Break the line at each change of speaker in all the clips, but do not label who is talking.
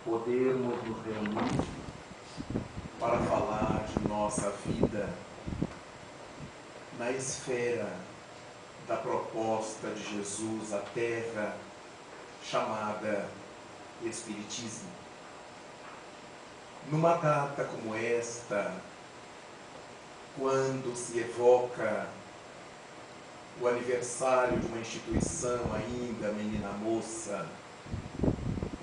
podermos nos reunir para falar de nossa vida na esfera da proposta de Jesus à Terra, chamada Espiritismo. Numa data como esta, quando se evoca o aniversário de uma instituição ainda menina moça,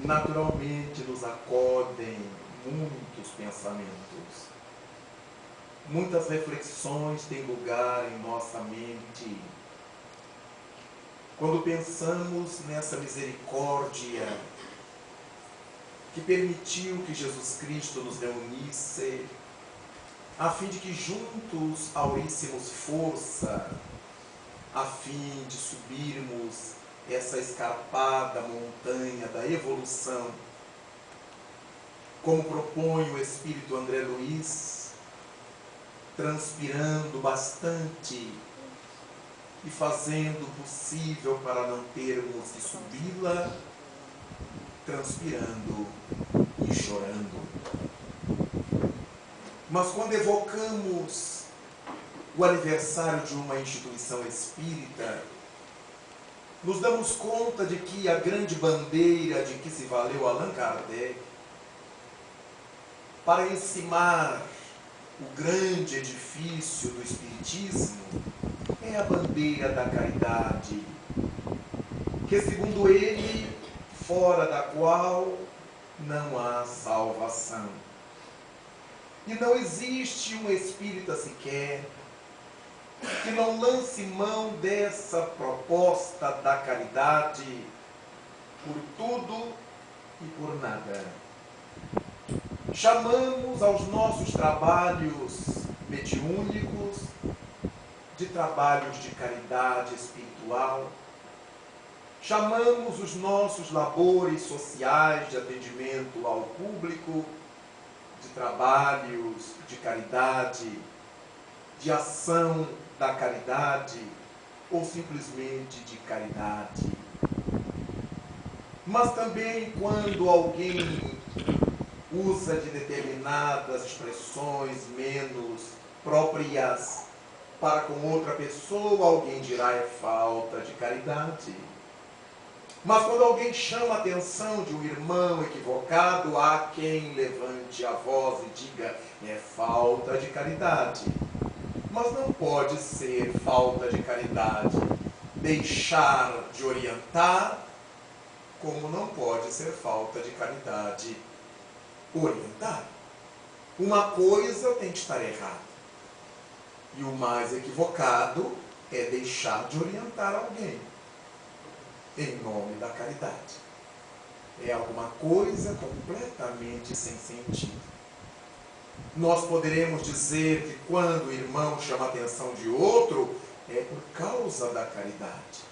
naturalmente nos acodem muitos pensamentos. Muitas reflexões têm lugar em nossa mente. Quando pensamos nessa misericórdia que permitiu que Jesus Cristo nos reunisse, a fim de que juntos auríssemos força, a fim de subirmos essa escarpada montanha da evolução, como propõe o Espírito André Luiz, transpirando bastante e fazendo o possível para não termos que subi-la, transpirando e chorando. Mas quando evocamos o aniversário de uma instituição espírita, nos damos conta de que a grande bandeira de que se valeu Allan Kardec para encimar o grande edifício do Espiritismo é a bandeira da caridade, que, segundo ele, fora da qual não há salvação. E não existe um espírita sequer que não lance mão dessa proposta da caridade por tudo e por nada. Chamamos aos nossos trabalhos mediúnicos de trabalhos de caridade espiritual. Chamamos os nossos labores sociais de atendimento ao público de trabalhos de caridade, de ação da caridade ou simplesmente de caridade. Mas também quando alguém usa de determinadas expressões menos próprias para com outra pessoa, alguém dirá é falta de caridade. Mas quando alguém chama a atenção de um irmão equivocado, há quem levante a voz e diga é falta de caridade. Mas não pode ser falta de caridade deixar de orientar, como não pode ser falta de caridade orientar. Uma coisa tem que estar errada. E o mais equivocado é deixar de orientar alguém em nome da caridade. É alguma coisa completamente sem sentido. Nós poderemos dizer que quando o irmão chama a atenção de outro, é por causa da caridade.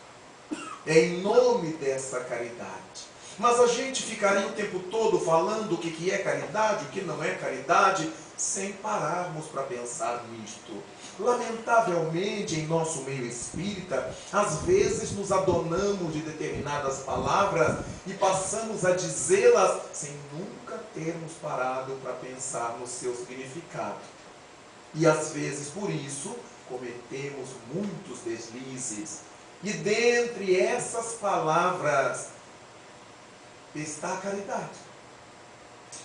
É em nome dessa caridade. Mas a gente ficaria o tempo todo falando o que é caridade, o que não é caridade, sem pararmos para pensar nisto. Lamentavelmente, em nosso meio espírita, às vezes nos adonamos de determinadas palavras e passamos a dizê-las sem nunca termos parado para pensar no seu significado. E às vezes, por isso, cometemos muitos deslizes. E dentre essas palavras está a caridade.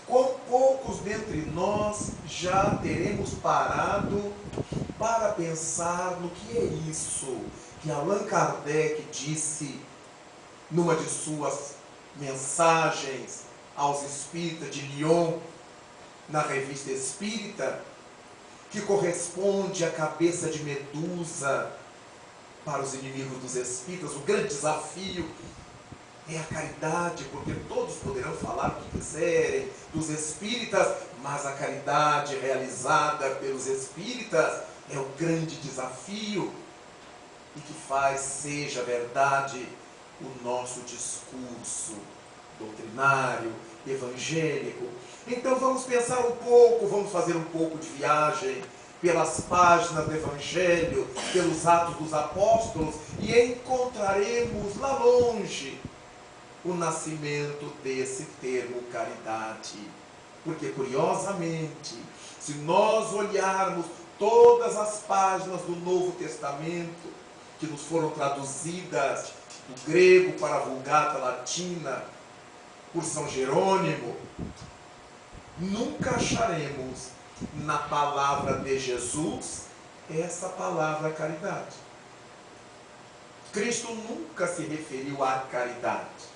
Quão poucos dentre nós já teremos parado para pensar no que é isso que Allan Kardec disse numa de suas mensagens aos espíritas de Lyon, na Revista Espírita, que corresponde à cabeça de Medusa para os inimigos dos espíritas. O grande desafio é a caridade, porque todos poderão falar o que quiserem dos espíritas, mas a caridade realizada pelos espíritas é o grande desafio e que faz seja verdade o nosso discurso doutrinário, evangélico. Então vamos pensar um pouco, vamos fazer um pouco de viagem pelas páginas do Evangelho, pelos Atos dos Apóstolos, e encontraremos lá longe o nascimento desse termo caridade. Porque, curiosamente, se nós olharmos todas as páginas do Novo Testamento, que nos foram traduzidas do grego para a Vulgata Latina por São Jerônimo, nunca acharemos na palavra de Jesus essa palavra caridade. Cristo nunca se referiu à caridade.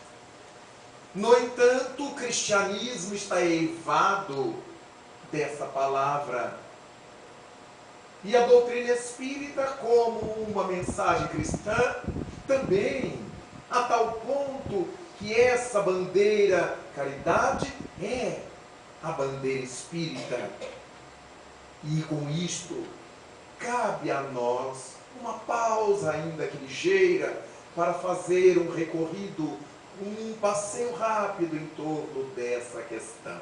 No entanto, o cristianismo está eivado dessa palavra. E a doutrina espírita, como uma mensagem cristã, também, a tal ponto que essa bandeira caridade é a bandeira espírita. E com isto, cabe a nós uma pausa ainda que ligeira para fazer um recorrido, um passeio rápido em torno dessa questão.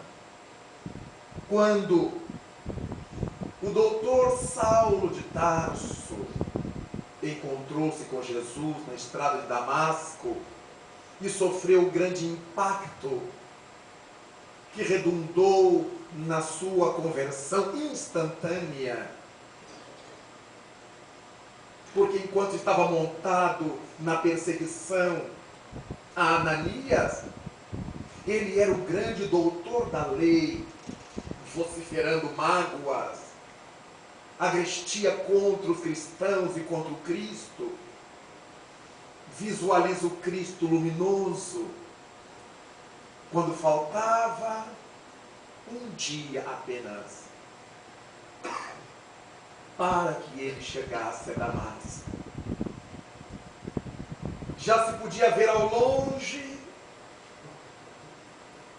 Quando o doutor Saulo de Tarso encontrou-se com Jesus na estrada de Damasco e sofreu grande impacto que redundou na sua conversão instantânea, porque enquanto estava montado na perseguição a Ananias, ele era o grande doutor da lei, vociferando mágoas, agrestia contra os cristãos e contra o Cristo, visualiza o Cristo luminoso, quando faltava um dia apenas para que ele chegasse a Damasco. Já se podia ver ao longe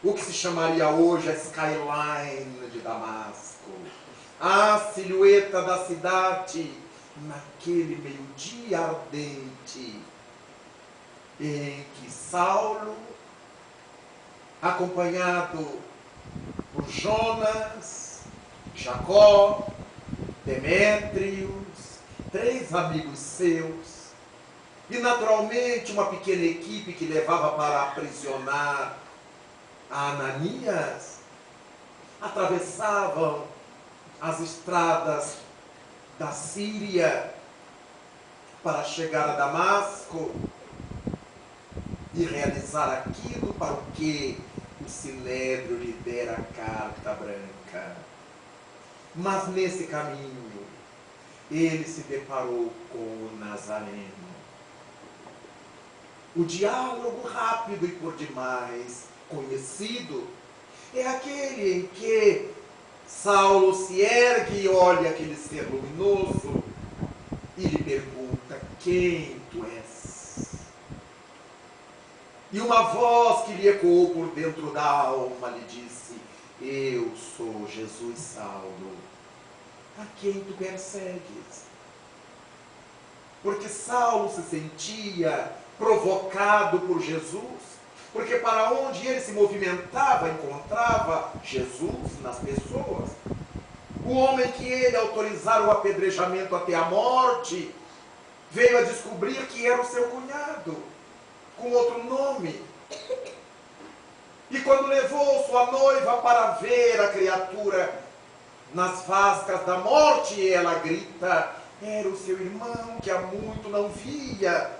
o que se chamaria hoje a skyline de Damasco, a silhueta da cidade naquele meio-dia ardente em que Saulo, acompanhado por Jonas, Jacó, Demétrios, 3 amigos seus, e naturalmente uma pequena equipe que levava para aprisionar a Ananias, atravessavam as estradas da Síria para chegar a Damasco e realizar aquilo para o que o Sinédrio lhe dera a carta branca. Mas nesse caminho, ele se deparou com o Nazareno. O diálogo rápido e por demais conhecido é aquele em que Saulo se ergue e olha aquele ser luminoso e lhe pergunta: quem tu és? E uma voz que lhe ecoou por dentro da alma lhe disse: eu sou Jesus, Saulo, a quem tu persegues. Porque Saulo se sentia provocado por Jesus, porque para onde ele se movimentava, encontrava Jesus nas pessoas. O homem que ele autorizara o apedrejamento até a morte, veio a descobrir que era o seu cunhado, com outro nome. E quando levou sua noiva para ver a criatura nas fascas da morte, ela grita: era o seu irmão que há muito não via.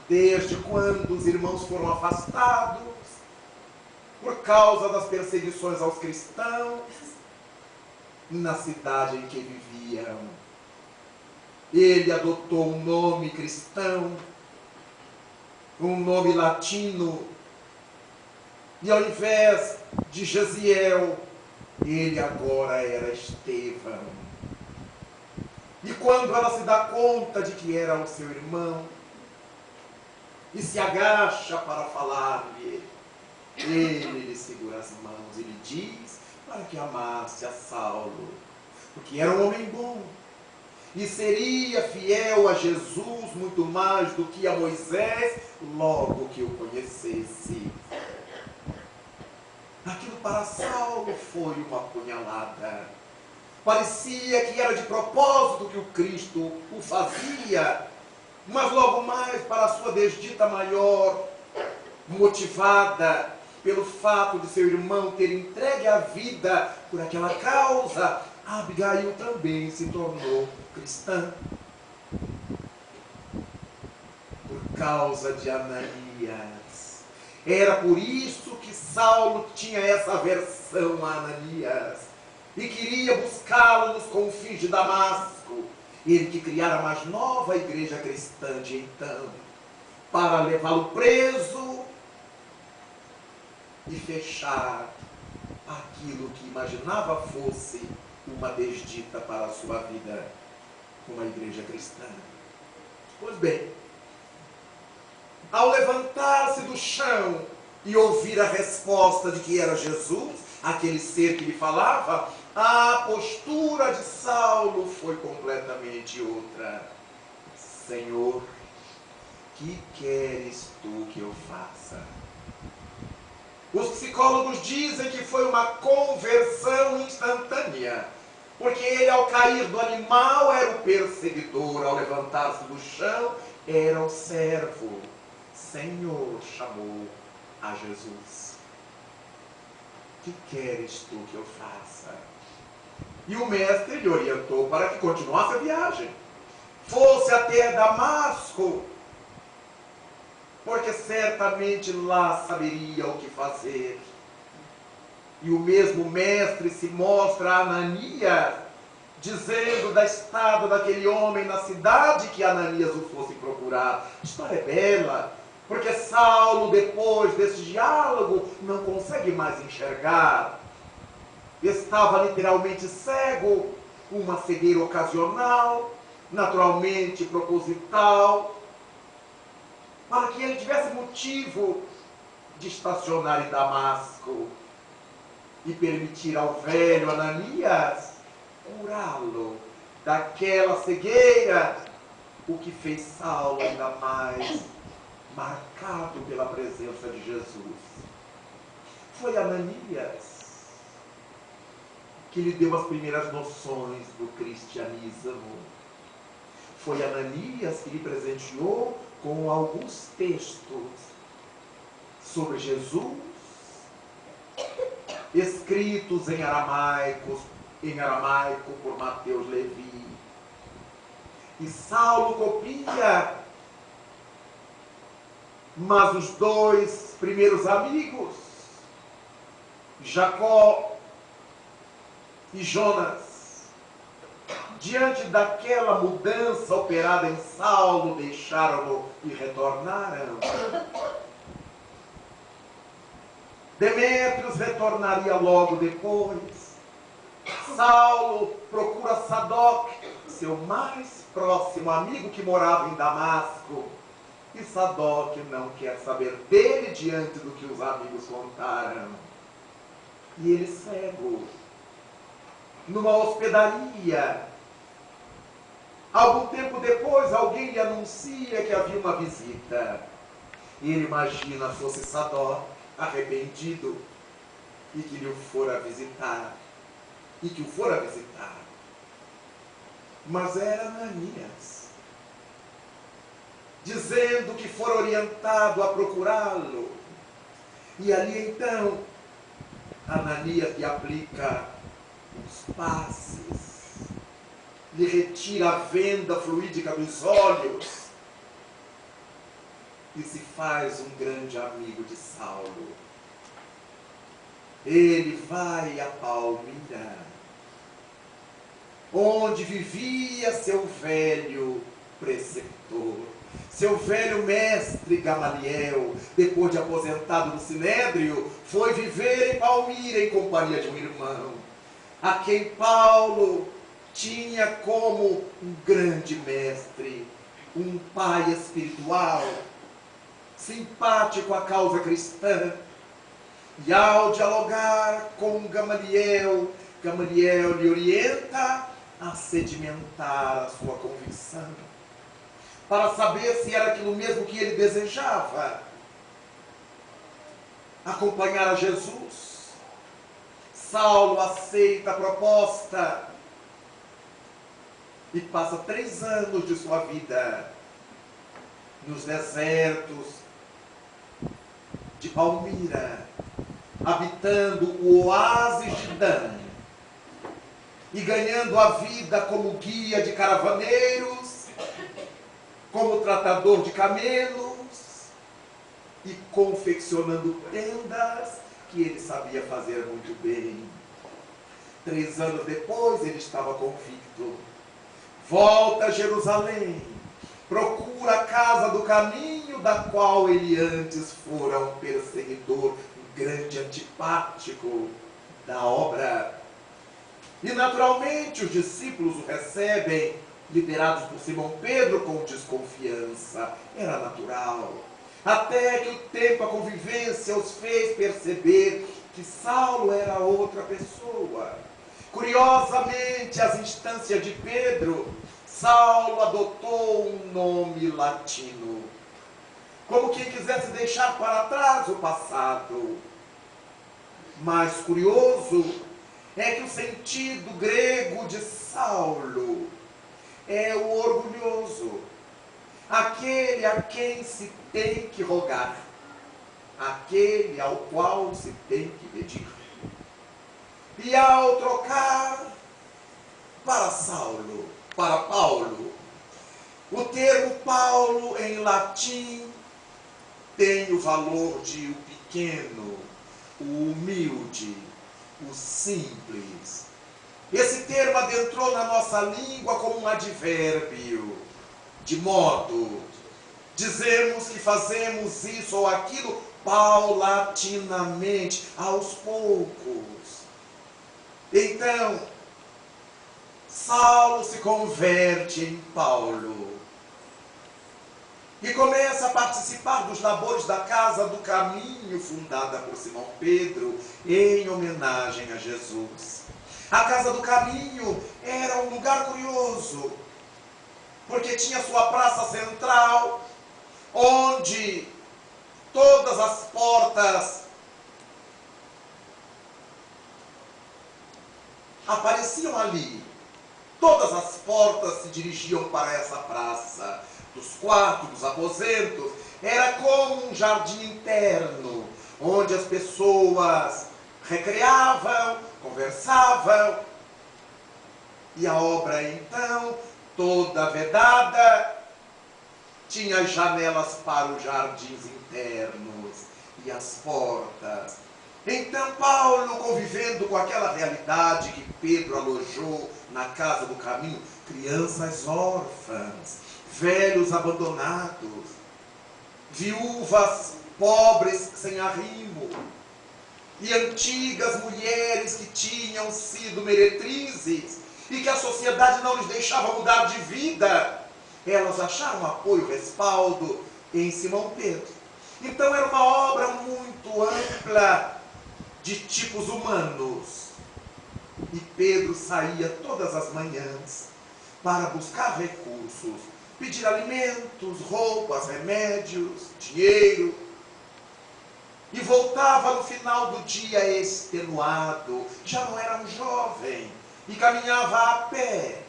Desde quando os irmãos foram afastados por causa das perseguições aos cristãos na cidade em que viviam. Ele adotou um nome cristão, um nome latino, e ao invés de Jaziel, ele agora era Estevão. E quando ela se dá conta de que era o seu irmão, e se agacha para falar-lhe, ele lhe segura as mãos e lhe diz para que amasse a Saulo, porque era um homem bom, e seria fiel a Jesus muito mais do que a Moisés, logo que o conhecesse. Aquilo para Saulo foi uma punhalada. Parecia que era de propósito que o Cristo o fazia, mas logo mais para a sua desdita maior, motivada pelo fato de seu irmão ter entregue a vida por aquela causa, Abigail também se tornou cristã. Por causa de Ananias. Era por isso que Saulo tinha essa aversão a Ananias e queria buscá-lo nos confins de Damasco. Ele que criara a mais nova igreja cristã de então, para levá-lo preso e fechar aquilo que imaginava fosse uma desdita para a sua vida como a igreja cristã. Pois bem, ao levantar-se do chão e ouvir a resposta de que era Jesus, aquele ser que lhe falava, a postura de Saulo foi completamente outra. Senhor, que queres tu que eu faça? Os psicólogos dizem que foi uma conversão instantânea, porque ele, ao cair do animal, era o perseguidor, ao levantar-se do chão, era o servo. Senhor chamou a Jesus. Que queres tu que eu faça? E o mestre lhe orientou para que continuasse a viagem. Fosse até Damasco, porque certamente lá saberia o que fazer. E o mesmo mestre se mostra a Ananias, dizendo da estada daquele homem na cidade que Ananias o fosse procurar. A história é bela, porque Saulo, depois desse diálogo, não consegue mais enxergar. Estava literalmente cego, uma cegueira ocasional, naturalmente proposital, para que ele tivesse motivo de estacionar em Damasco e permitir ao velho Ananias curá-lo daquela cegueira, o que fez Saulo ainda mais marcado pela presença de Jesus. Foi Ananias que lhe deu as primeiras noções do cristianismo. Foi Ananias que lhe presenteou com alguns textos sobre Jesus, escritos em aramaico por Mateus Levi. E Saulo copia, mas os dois primeiros amigos, Jacó e Jonas, diante daquela mudança operada em Saulo, deixaram-no e retornaram. Demétrios retornaria logo depois. Saulo procura Sadoc, seu mais próximo amigo que morava em Damasco. E Sadoc não quer saber dele diante do que os amigos contaram. E ele cego, numa hospedaria. Algum tempo depois, alguém lhe anuncia que havia uma visita. E ele imagina fosse Sadoc, arrependido, e que lhe fora visitar. Mas era Ananias, dizendo que fora orientado a procurá-lo. E ali então, Ananias lhe aplica os passes, lhe retira a venda fluídica dos olhos e se faz um grande amigo de Saulo. Ele vai a Palmira, onde vivia seu velho preceptor, seu velho mestre Gamaliel. Depois de aposentado no Sinédrio, foi viver em Palmira em companhia de um irmão, a quem Paulo tinha como um grande mestre, um pai espiritual, simpático à causa cristã. E ao dialogar com Gamaliel, Gamaliel lhe orienta a sedimentar a sua convicção, para saber se era aquilo mesmo que ele desejava, acompanhar a Jesus. Saulo aceita a proposta e passa 3 anos de sua vida nos desertos de Palmira, habitando o oásis de Dan e ganhando a vida como guia de caravaneiros, como tratador de camelos e confeccionando tendas que ele sabia fazer muito bem. 3 anos depois ele estava convicto. Volta a Jerusalém, procura a casa do caminho, da qual ele antes fora um perseguidor, um grande antipático da obra. E naturalmente os discípulos o recebem, liderados por Simão Pedro, com desconfiança. Era natural. Até que o tempo, a convivência os fez perceber que Saulo era outra pessoa. Curiosamente, às instâncias de Pedro, Saulo adotou um nome latino, como quem quisesse deixar para trás o passado. Mais curioso é que o sentido grego de Saulo é o orgulhoso, aquele a quem se tem que rogar, aquele ao qual se tem que pedir. E ao trocar para Paulo, o termo Paulo em latim tem o valor de o pequeno, o humilde, o simples. Esse termo adentrou na nossa língua como um advérbio, de modo, dizemos que fazemos isso ou aquilo paulatinamente, aos poucos. Então, Saulo se converte em Paulo e começa a participar dos labores da Casa do Caminho, fundada por Simão Pedro, em homenagem a Jesus. A Casa do Caminho era um lugar curioso, porque tinha sua praça central, onde todas as portas apareciam ali. Todas as portas se dirigiam para essa praça, dos quartos, dos aposentos. Era como um jardim interno, onde as pessoas recreavam, conversavam. E a obra, então, toda vedada, tinha as janelas para os jardins internos e as portas. Então Paulo, convivendo com aquela realidade que Pedro alojou na Casa do Caminho, crianças órfãs, velhos abandonados, viúvas pobres sem arrimo, e antigas mulheres que tinham sido meretrizes e que a sociedade não lhes deixava mudar de vida, elas acharam apoio, respaldo em Simão Pedro. Então era uma obra muito ampla, de tipos humanos. E Pedro saía todas as manhãs para buscar recursos, pedir alimentos, roupas, remédios, dinheiro. E voltava no final do dia extenuado, já não era um jovem, e caminhava a pé.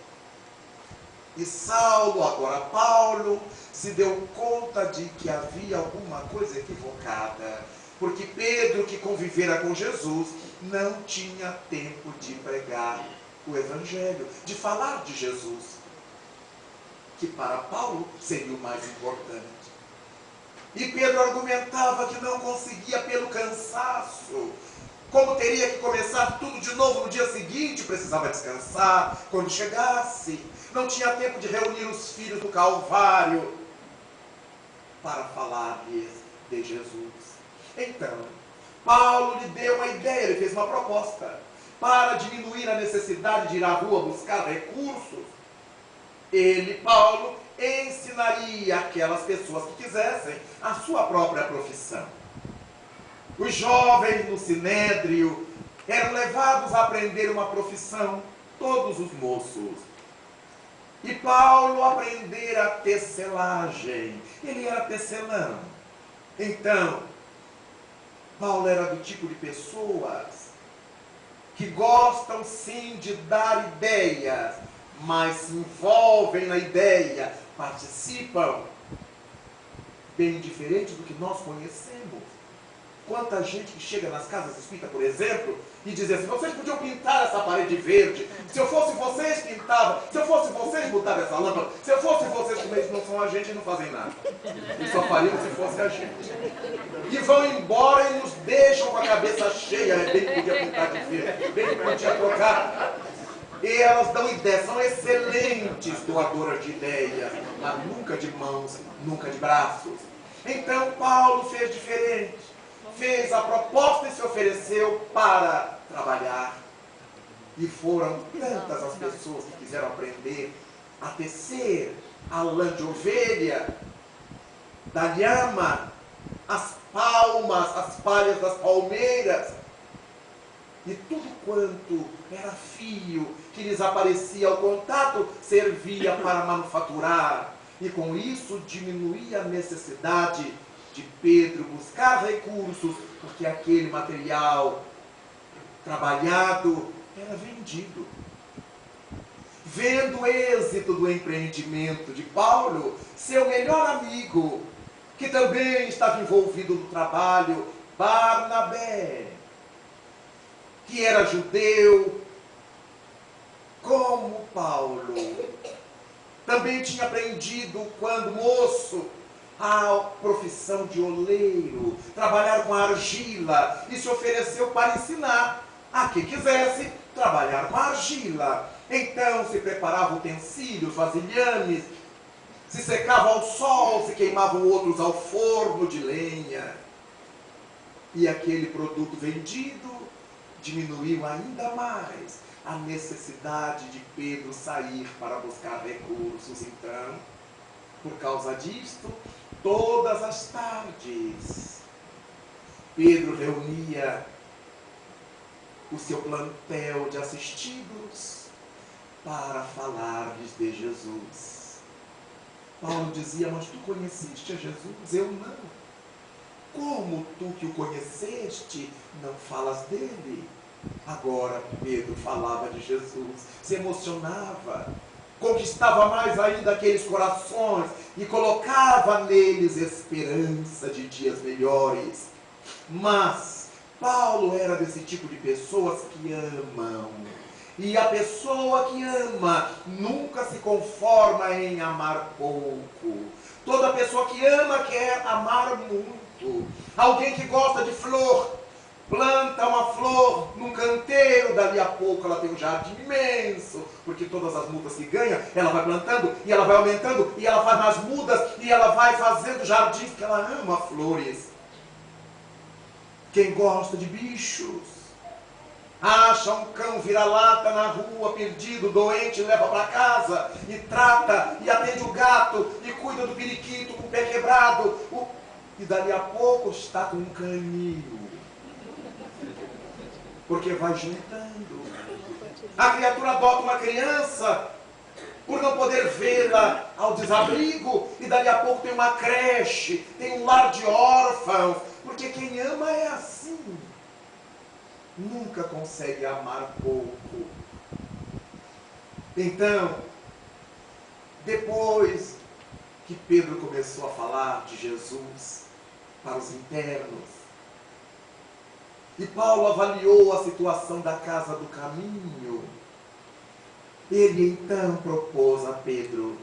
E Saulo, agora Paulo, se deu conta de que havia alguma coisa equivocada, porque Pedro, que convivera com Jesus, não tinha tempo de pregar o Evangelho, de falar de Jesus, que para Paulo seria o mais importante. E Pedro argumentava que não conseguia pelo cansaço. Como teria que começar tudo de novo no dia seguinte, precisava descansar quando chegasse. Não tinha tempo de reunir os filhos do Calvário para falar-lhes de Jesus. Então, Paulo lhe deu uma ideia, ele fez uma proposta para diminuir a necessidade de ir à rua buscar recursos. Ele, Paulo, ensinaria aquelas pessoas que quisessem a sua própria profissão. Os jovens no sinédrio eram levados a aprender uma profissão, todos os moços. E Paulo aprendera a tecelagem. Ele era tecelão. Então, Paulo era do tipo de pessoas que gostam sim de dar ideias, mas se envolvem na ideia, participam. bem diferente do que nós conhecemos. Quanta gente que chega nas casas espíritas, por exemplo, e diz assim: vocês podiam pintar essa parede verde, se eu fosse vocês pintavam, se eu fosse vocês botavam essa lâmpada, se eu fosse vocês, como eles não são a gente e não fazem nada. Eles só fariam se fosse a gente. E vão embora e nos deixam com a cabeça cheia, bem que podia pintar de verde, bem que podia trocar. E elas dão ideias, são excelentes doadoras de ideias, mas nunca de mãos, nunca de braços. Então Paulo fez diferente. Fez a proposta e se ofereceu para trabalhar. E foram tantas as pessoas que quiseram aprender a tecer a lã de ovelha, da lhama, as palmas, as palhas das palmeiras, e tudo quanto era fio que lhes aparecia ao contato servia para manufaturar. E com isso diminuía a necessidade de Pedro buscar recursos, porque aquele material trabalhado era vendido. Vendo o êxito do empreendimento de Paulo, seu melhor amigo, que também estava envolvido no trabalho, Barnabé, que era judeu, como Paulo, também tinha aprendido quando moço a profissão de oleiro, trabalhar com argila, e se ofereceu para ensinar a quem quisesse trabalhar com argila. Então se preparava utensílios, vasilhames, se secava ao sol, se queimavam outros ao forno de lenha. E aquele produto vendido diminuiu ainda mais a necessidade de Pedro sair para buscar recursos. Então, por causa disto, todas as tardes, Pedro reunia o seu plantel de assistidos para falar-lhes de Jesus. Paulo dizia: mas tu conheceste a Jesus? Eu não. Como tu que o conheceste, não falas dele? Agora Pedro falava de Jesus, se emocionava, conquistava mais ainda aqueles corações e colocava neles esperança de dias melhores. Mas Paulo era desse tipo de pessoas que amam. E a pessoa que ama nunca se conforma em amar pouco. Toda pessoa que ama quer amar muito. Alguém que gosta de flor, planta uma flor num canteiro, dali a pouco ela tem um jardim imenso, porque todas as mudas que ganha, ela vai plantando, e ela vai aumentando, e ela faz mais mudas, e ela vai fazendo jardins, porque ela ama flores. Quem gosta de bichos, acha um cão vira-lata na rua, perdido, doente, leva para casa, e trata, e atende o gato, e cuida do periquito com o pé quebrado, e dali a pouco está com um canil, porque vai juntando. A criatura adota uma criança por não poder vê-la ao desabrigo, e dali a pouco tem uma creche, tem um lar de órfãos, porque quem ama é assim, nunca consegue amar pouco. Então, depois que Pedro começou a falar de Jesus para os internos, e Paulo avaliou a situação da casa do caminho, ele então propôs a Pedro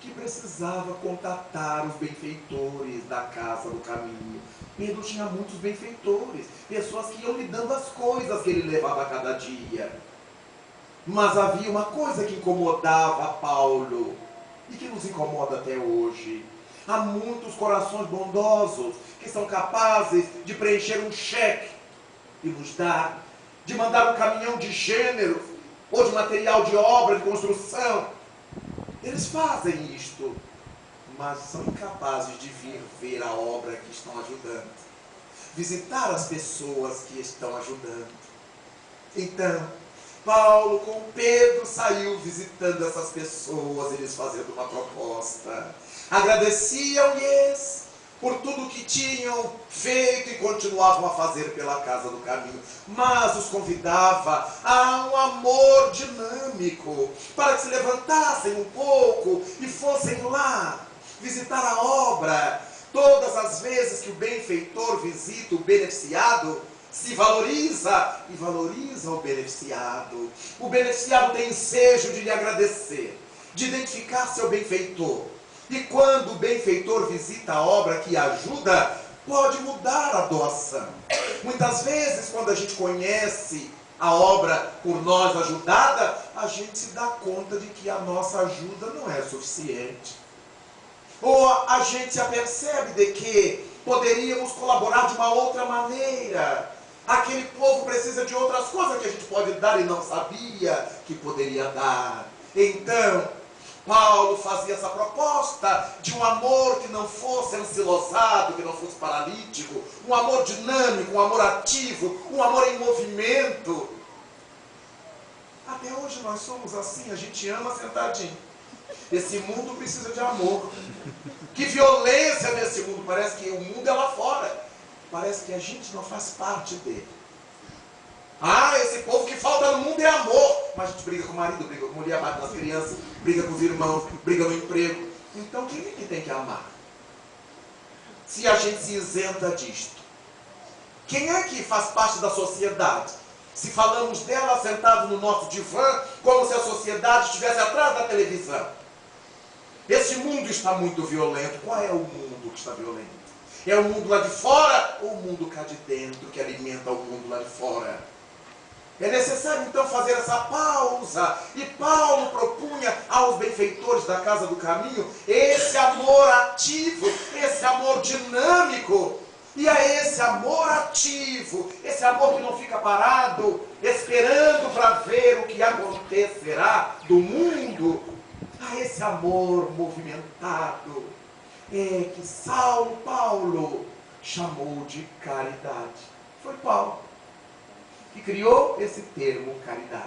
que precisava contatar os benfeitores da casa do caminho. Pedro tinha muitos benfeitores, pessoas que iam lhe dando as coisas que ele levava a cada dia. Mas havia uma coisa que incomodava Paulo, e que nos incomoda até hoje. Há muitos corações bondosos que são capazes de preencher um cheque e nos dar, de mandar um caminhão de gêneros ou de material de obra, de construção. Eles fazem isto, mas são incapazes de vir ver a obra que estão ajudando, visitar as pessoas que estão ajudando. Então, Paulo com Pedro saiu visitando essas pessoas, eles fazendo uma proposta. Agradeciam-lhes por tudo que tinham feito e continuavam a fazer pela casa do caminho, mas os convidava a um amor dinâmico, para que se levantassem um pouco e fossem lá visitar a obra, Todas as vezes que o benfeitor visita o beneficiado, se valoriza e valoriza o beneficiado. O beneficiado tem ensejo de lhe agradecer, de identificar seu benfeitor. E quando o benfeitor visita a obra que ajuda, pode mudar a doação. Muitas vezes, quando a gente conhece a obra por nós ajudada, a gente se dá conta de que a nossa ajuda não é suficiente. Ou a gente se apercebe de que poderíamos colaborar de uma outra maneira. Aquele povo precisa de outras coisas que a gente pode dar e não sabia que poderia dar. Então, Paulo fazia essa proposta de um amor que não fosse ancilosado, que não fosse paralítico, um amor dinâmico, um amor ativo, um amor em movimento. Até hoje nós somos assim, a gente ama sentadinho. Esse mundo precisa de amor. Que violência nesse mundo, parece que o mundo é lá fora. Parece que a gente não faz parte dele. Ah, esse povo que falta no mundo é amor. Mas a gente briga com o marido, briga com a mulher, bate nas crianças, briga com os irmãos, briga no emprego. Então quem é que tem que amar? Se a gente se isenta disto. Quem é que faz parte da sociedade? Se falamos dela sentado no nosso divã, como se a sociedade estivesse atrás da televisão. Esse mundo está muito violento. Qual é o mundo que está violento? É o mundo lá de fora ou o mundo cá de dentro que alimenta o mundo lá de fora? É necessário então fazer essa pausa. E Paulo propunha aos benfeitores da Casa do Caminho esse amor ativo, esse amor dinâmico. E é esse amor ativo, esse amor que não fica parado, esperando para ver o que acontecerá do mundo. A esse amor movimentado é que Paulo chamou de caridade. Foi Paulo que criou esse termo caridade,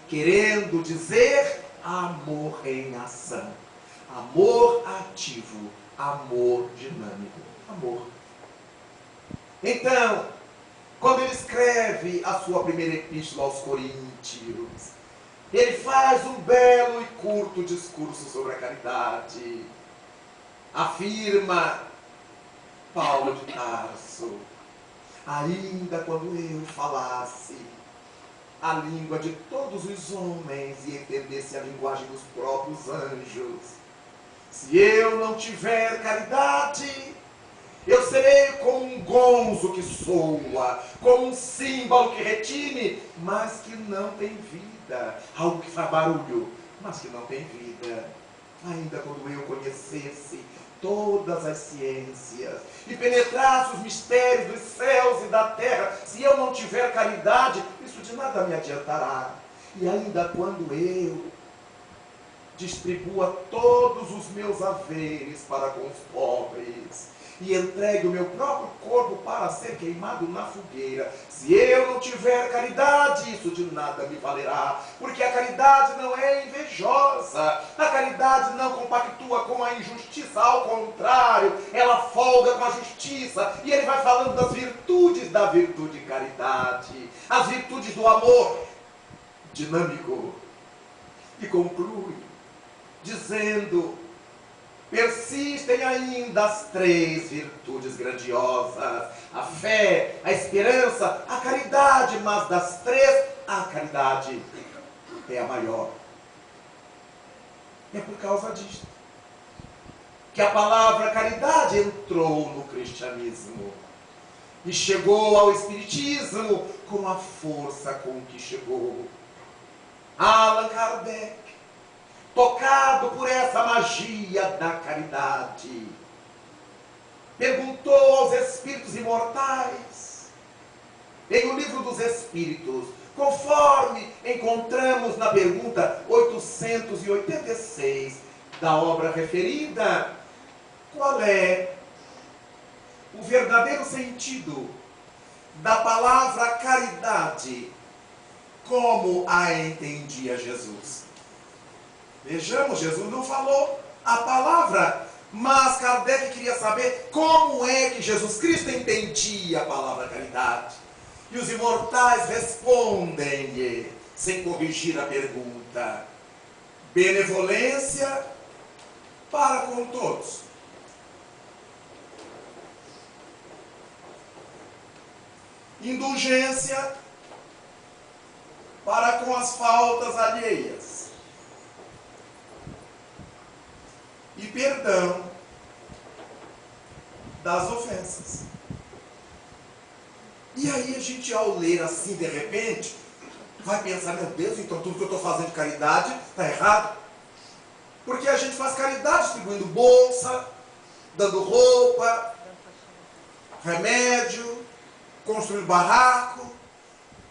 querendo dizer amor em ação, amor ativo, amor dinâmico, amor. Então, quando ele escreve a sua primeira epístola aos Coríntios, ele faz um belo e curto discurso sobre a caridade. Afirma Paulo de Tarso: ainda quando eu falasse a língua de todos os homens e entendesse a linguagem dos próprios anjos, se eu não tiver caridade, eu serei como um gonzo que soa, como um símbolo que retine, mas que não tem vida, algo que faz barulho, mas que não tem vida. Ainda quando eu conhecesse todas as ciências e penetrasse os mistérios dos céus e da terra, se eu não tiver caridade, isso de nada me adiantará. E ainda quando eu distribua todos os meus haveres para com os pobres e entregue o meu próprio corpo para ser queimado na fogueira, se eu não tiver caridade, isso de nada me valerá, porque a caridade não é invejosa, a caridade não compactua com a injustiça, ao contrário, ela folga com a justiça. E ele vai falando das virtudes da virtude caridade, as virtudes do amor dinâmico, e conclui dizendo: persistem ainda as três virtudes grandiosas, a fé, a esperança, a caridade, mas das três, a caridade é a maior. É por causa disto que a palavra caridade entrou no cristianismo e chegou ao espiritismo com a força com que chegou. Allan Kardec, tocado por essa magia da caridade, perguntou aos espíritos imortais, em O Livro dos Espíritos, conforme encontramos na pergunta 886 da obra referida, qual é o verdadeiro sentido da palavra caridade, como a entendia Jesus. Vejamos, Jesus não falou a palavra, mas Kardec queria saber como é que Jesus Cristo entendia a palavra caridade. E os imortais respondem-lhe, sem corrigir a pergunta: benevolência para com todos. indulgência para com as faltas alheias e perdão das ofensas. E aí a gente, ao ler assim de repente, vai pensar, meu Deus, então tudo que eu estou fazendo de caridade está errado. Porque a gente faz caridade distribuindo bolsa, dando roupa, remédio, construindo barraco.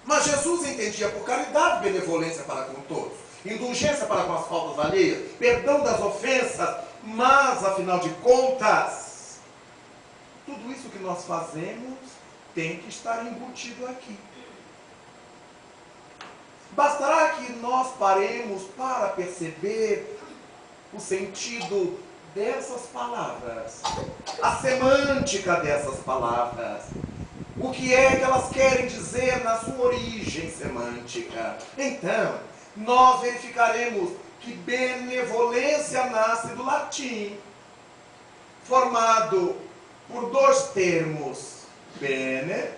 Mas Jesus entendia por caridade benevolência para com todos, indulgência para com as faltas alheias, perdão das ofensas, mas, afinal de contas, tudo isso que nós fazemos tem que estar embutido aqui. Bastará que nós paremos para perceber o sentido dessas palavras, a semântica dessas palavras, o que é que elas querem dizer na sua origem semântica. Então, nós verificaremos que benevolência nasce do latim, formado por dois termos, bene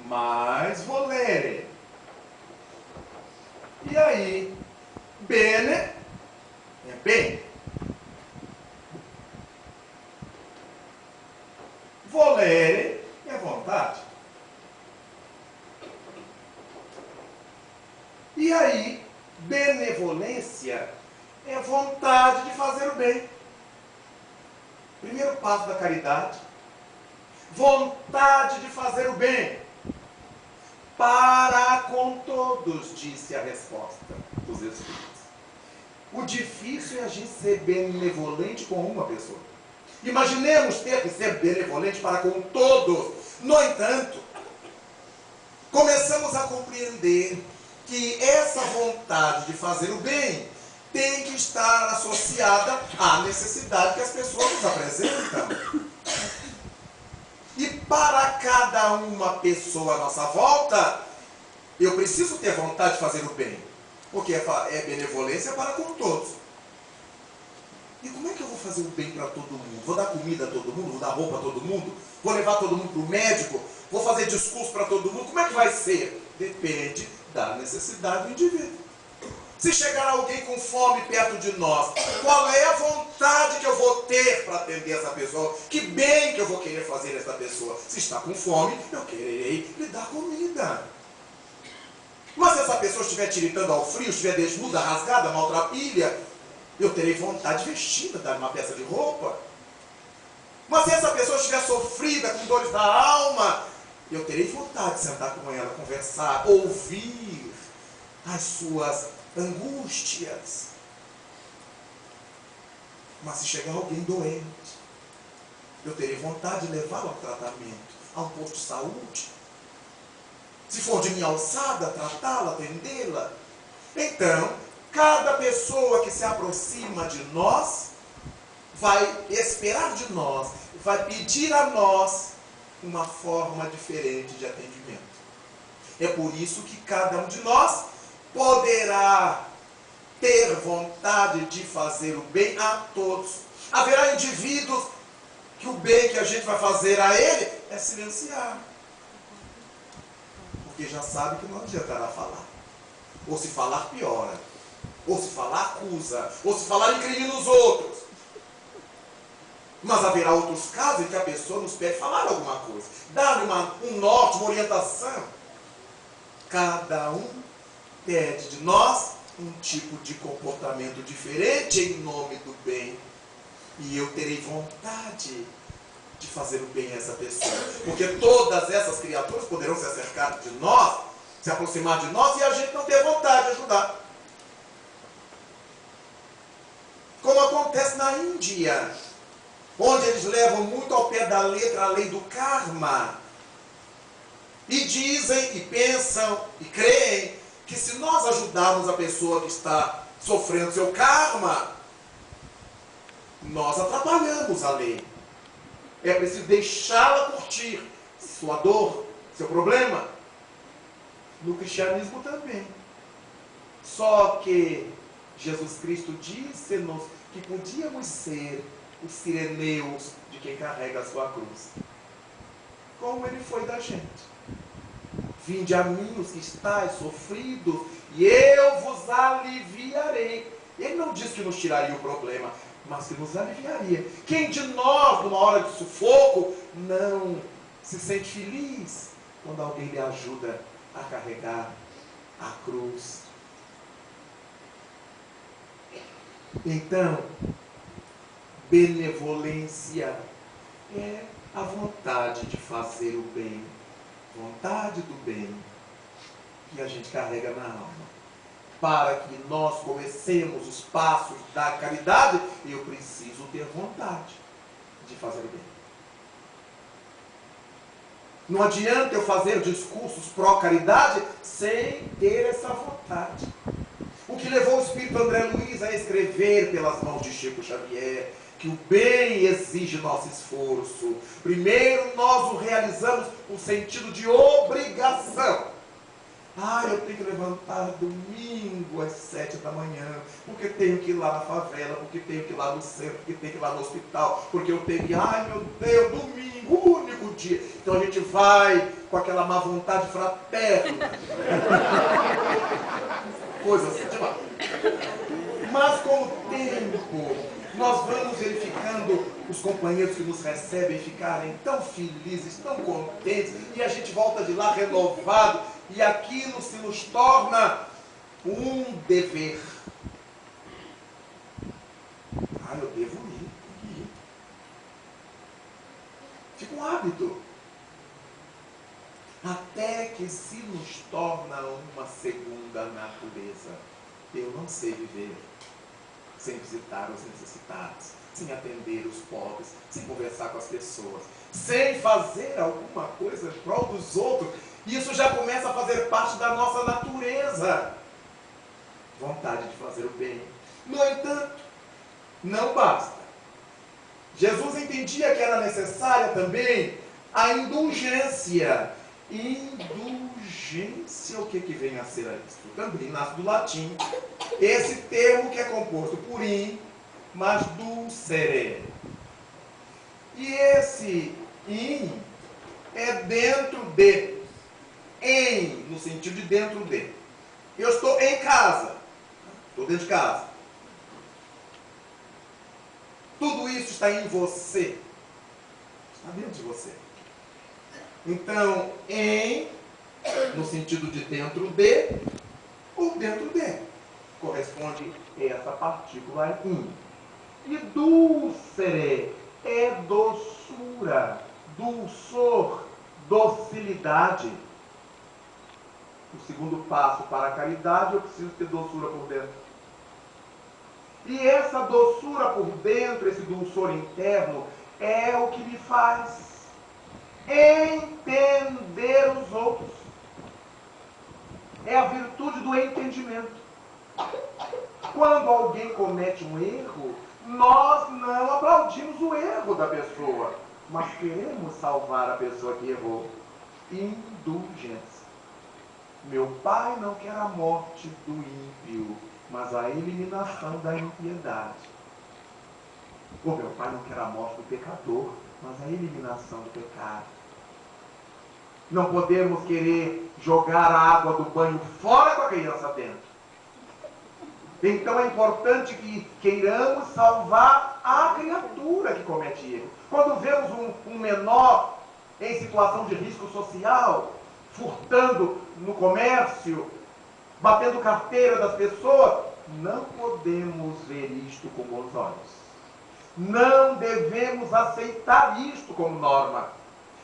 mais volere. E aí, bene é bem, volere é vontade. E aí, benevolência é vontade de fazer o bem. Primeiro passo da caridade, vontade de fazer o bem. Para com todos, disse a resposta dos Espíritos. O difícil é a gente ser benevolente com uma pessoa. Imaginemos ter que ser benevolente para com todos. No entanto, começamos a compreender que essa vontade de fazer o bem tem que estar associada à necessidade que as pessoas nos apresentam. E para cada uma pessoa à nossa volta, eu preciso ter vontade de fazer o bem. Porque é benevolência para com todos. E como é que eu vou fazer o bem para todo mundo? Vou dar comida a todo mundo? Vou dar roupa a todo mundo? Vou levar todo mundo para o médico? Vou fazer discurso para todo mundo? Como é que vai ser? Depende da necessidade do indivíduo. Se chegar alguém com fome perto de nós, qual é a vontade que eu vou ter para atender essa pessoa? Que bem que eu vou querer fazer essa pessoa? Se está com fome, eu quererei lhe dar comida. Mas se essa pessoa estiver tiritando ao frio, estiver desnuda, rasgada, maltrapilha, eu terei vontade de vestida, dar uma peça de roupa. Mas se essa pessoa estiver sofrida, com dores da alma, eu terei vontade de sentar com ela, conversar, ouvir as suas angústias. Mas se chegar alguém doente, eu terei vontade de levá-lo ao tratamento, a um posto de saúde. Se for de minha alçada, tratá-la, atendê-la. Então, cada pessoa que se aproxima de nós vai esperar de nós, vai pedir a nós uma forma diferente de atendimento. É por isso que cada um de nós poderá ter vontade de fazer o bem a todos. Haverá indivíduos que o bem que a gente vai fazer a ele é silenciar. Porque já sabe que não adiantará falar. Ou se falar, piora. Ou se falar, acusa. Ou se falar, incrimina os outros. Mas haverá outros casos em que a pessoa nos pede falar alguma coisa. Dar-lhe um norte, uma orientação. Cada um pede de nós um tipo de comportamento diferente em nome do bem. E eu terei vontade de fazer o bem a essa pessoa. Porque todas essas criaturas poderão se acercar de nós, se aproximar de nós, e a gente não ter vontade de ajudar. Como acontece na Índia, onde eles levam muito ao pé da letra a lei do karma. E dizem, e pensam, e creem, que se nós ajudarmos a pessoa que está sofrendo seu karma, nós atrapalhamos a lei. É preciso deixá-la curtir sua dor, seu problema. No cristianismo também. Só que Jesus Cristo disse-nos que podíamos ser os sireneus de quem carrega a sua cruz. como ele foi da gente. Vinde a mim os que estáis sofridos, e eu vos aliviarei. Ele não disse que nos tiraria o problema, mas que nos aliviaria. Quem de nós, numa hora de sufoco, não se sente feliz quando alguém lhe ajuda a carregar a cruz? Então, benevolência é a vontade de fazer o bem, vontade do bem que a gente carrega na alma. Para que nós comecemos os passos da caridade, eu preciso ter vontade de fazer o bem. Não adianta eu fazer discursos pró-caridade sem ter essa vontade. O que levou o espírito André Luiz a escrever pelas mãos de Chico Xavier que o bem exige nosso esforço. Primeiro nós o realizamos no sentido de obrigação. Eu tenho que levantar domingo às 7 da manhã, porque tenho que ir lá na favela, porque tenho que ir lá no centro, porque tenho que ir lá no hospital, porque eu tenho que... meu Deus, domingo, o único dia. Então a gente vai com aquela má vontade fraterna. Coisa assim, demais. Mas com o tempo, nós vamos verificando os companheiros que nos recebem ficarem tão felizes, tão contentes, e a gente volta de lá renovado, e aquilo se nos torna um dever. Eu devo ir. Fica um hábito. Até que se nos torna uma segunda natureza. Eu não sei viver sem visitar os necessitados, sem atender os pobres, sem conversar com as pessoas, sem fazer alguma coisa em prol dos outros. Isso já começa a fazer parte da nossa natureza. Vontade de fazer o bem. No entanto, não basta. Jesus entendia que era necessária também a indulgência. Indulgência, o que vem a ser isso? Também nasce do latim. Esse termo que é composto por in, mas dulcere. E esse in é dentro de. Em, no sentido de dentro de. Eu estou em casa. Estou dentro de casa. Tudo isso está em você. Está dentro de você. Então, em, no sentido de dentro de, ou dentro de, corresponde a essa partícula in. E dulcere é doçura, dulçor, docilidade. O segundo passo para a caridade, eu preciso ter doçura por dentro. E essa doçura por dentro, esse dulçor interno, é o que me faz entender os outros. É a virtude do entendimento. Quando alguém comete um erro, nós não aplaudimos o erro da pessoa, mas queremos salvar a pessoa que errou. Indulgência. Meu pai não quer a morte do ímpio, mas a eliminação da impiedade. Ou meu pai não quer a morte do pecador, mas a eliminação do pecado. Não podemos querer jogar a água do banho fora com a criança dentro. Então é importante que queiramos salvar a criatura que comete erro. Quando vemos um menor em situação de risco social, furtando no comércio, batendo carteira das pessoas, não podemos ver isto com bons olhos. Não devemos aceitar isto como norma.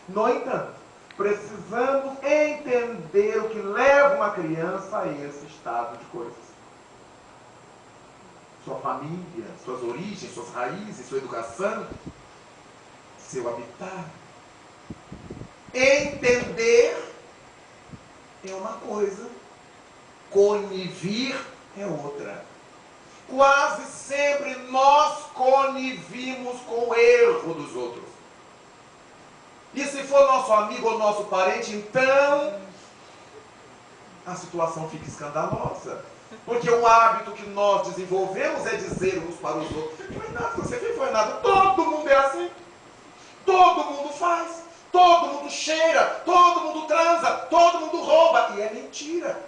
No entanto, precisamos entender o que leva uma criança a esse estado de coisas. Sua família, suas origens, suas raízes, sua educação, seu habitat. Entender é uma coisa, conivir é outra. Quase sempre nós conivimos com o erro dos outros. E se for nosso amigo ou nosso parente, então a situação fica escandalosa. Porque o hábito que nós desenvolvemos é dizer uns para os outros: não foi nada que você fez, foi nada. Todo mundo é assim. Todo mundo faz. Todo mundo cheira, todo mundo transa, todo mundo rouba. E é mentira.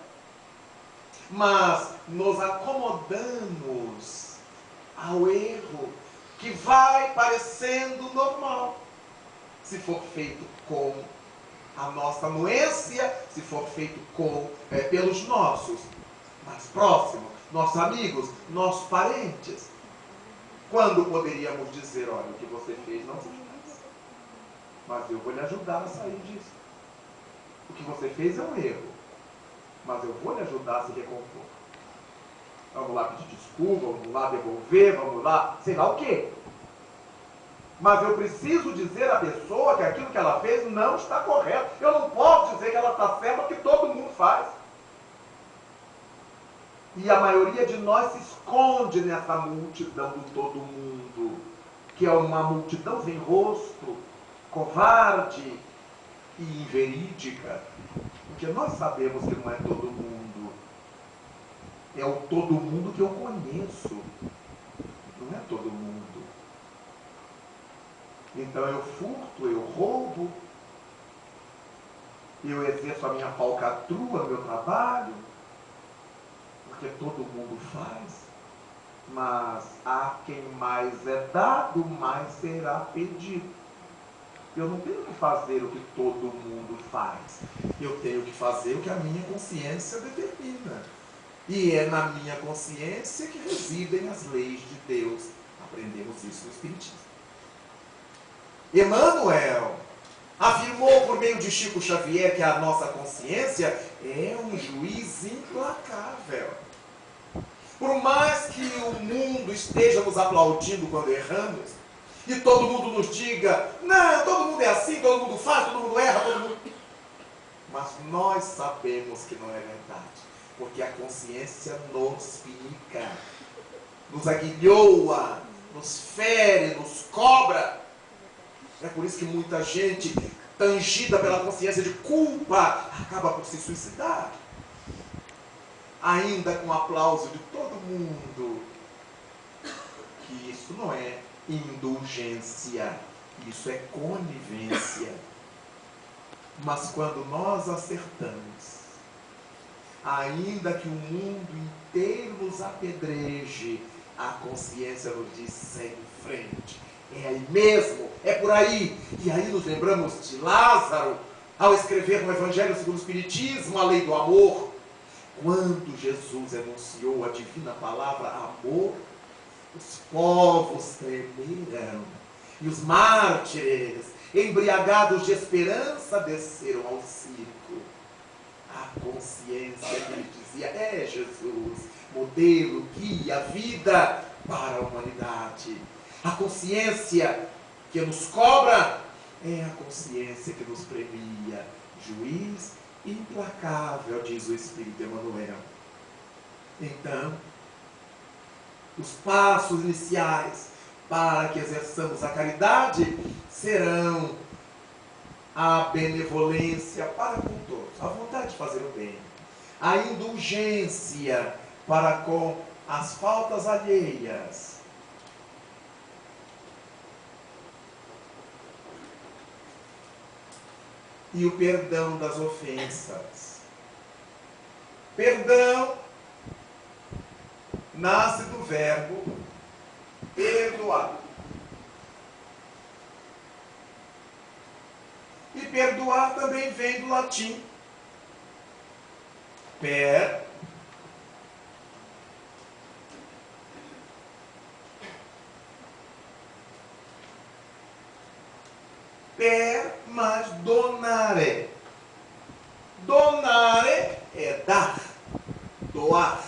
Mas nos acomodamos ao erro que vai parecendo normal, se for feito com a nossa anuência, se for feito pelos nossos mais próximos, nossos amigos, nossos parentes. Quando poderíamos dizer, olha, o que você fez não se faz, mas eu vou lhe ajudar a sair disso. O que você fez é um erro, mas eu vou lhe ajudar a se recompor. Vamos lá pedir desculpa, vamos lá devolver, vamos lá, sei lá o quê. Mas eu preciso dizer à pessoa que aquilo que ela fez não está correto. Eu não posso dizer que ela está certa, porque todo mundo faz. E a maioria de nós se esconde nessa multidão do todo mundo, que é uma multidão sem rosto, covarde e inverídica. Porque nós sabemos que não é todo mundo. É o todo mundo que eu conheço. Não é todo mundo. Então eu furto, eu roubo, eu exerço a minha falcatrua no meu trabalho, porque todo mundo faz, mas a quem mais é dado, mais será pedido. Eu não tenho que fazer o que todo mundo faz, eu tenho que fazer o que a minha consciência determina. E é na minha consciência que residem as leis de Deus. Aprendemos isso no Espiritismo. Emmanuel afirmou por meio de Chico Xavier que a nossa consciência é um juiz implacável. Por mais que o mundo esteja nos aplaudindo quando erramos, e todo mundo nos diga, não, todo mundo é assim, todo mundo faz, todo mundo erra, todo mundo... Mas nós sabemos que não é verdade, porque a consciência nos pica, nos aguilhoa, nos fere, nos cobra. É por isso que muita gente, tangida pela consciência de culpa, acaba por se suicidar. Ainda com o aplauso de todo mundo. Que isso não é indulgência, isso é conivência. Mas quando nós acertamos, ainda que o mundo inteiro nos apedreje, a consciência nos diz, segue em frente. É aí mesmo, é por aí. E aí nos lembramos de Lázaro, ao escrever no Evangelho segundo o Espiritismo, a lei do amor. Quando Jesus enunciou a divina palavra amor, os povos tremeram. E os mártires, embriagados de esperança, desceram ao circo. A consciência que ele dizia, é Jesus, modelo, guia, vida para a humanidade. A consciência que nos cobra é a consciência que nos premia. Juiz implacável, diz o Espírito Emmanuel. Então, os passos iniciais para que exerçamos a caridade serão a benevolência para com todos, a vontade de fazer o bem, a indulgência para com as faltas alheias, e o perdão das ofensas. Perdão nasce do verbo perdoar. E perdoar também vem do latim per, mas donare. Donare é dar, doar.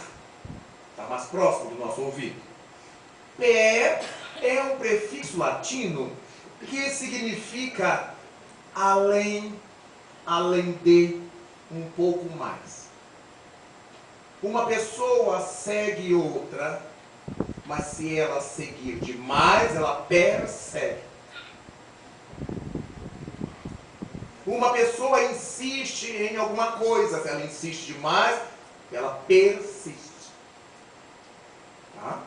Está mais próximo do nosso ouvido. Per é um prefixo latino que significa além de, um pouco mais. Uma pessoa segue outra, mas se ela seguir demais, ela persegue. Uma pessoa insiste em alguma coisa, se ela insiste demais, ela persiste. Tá?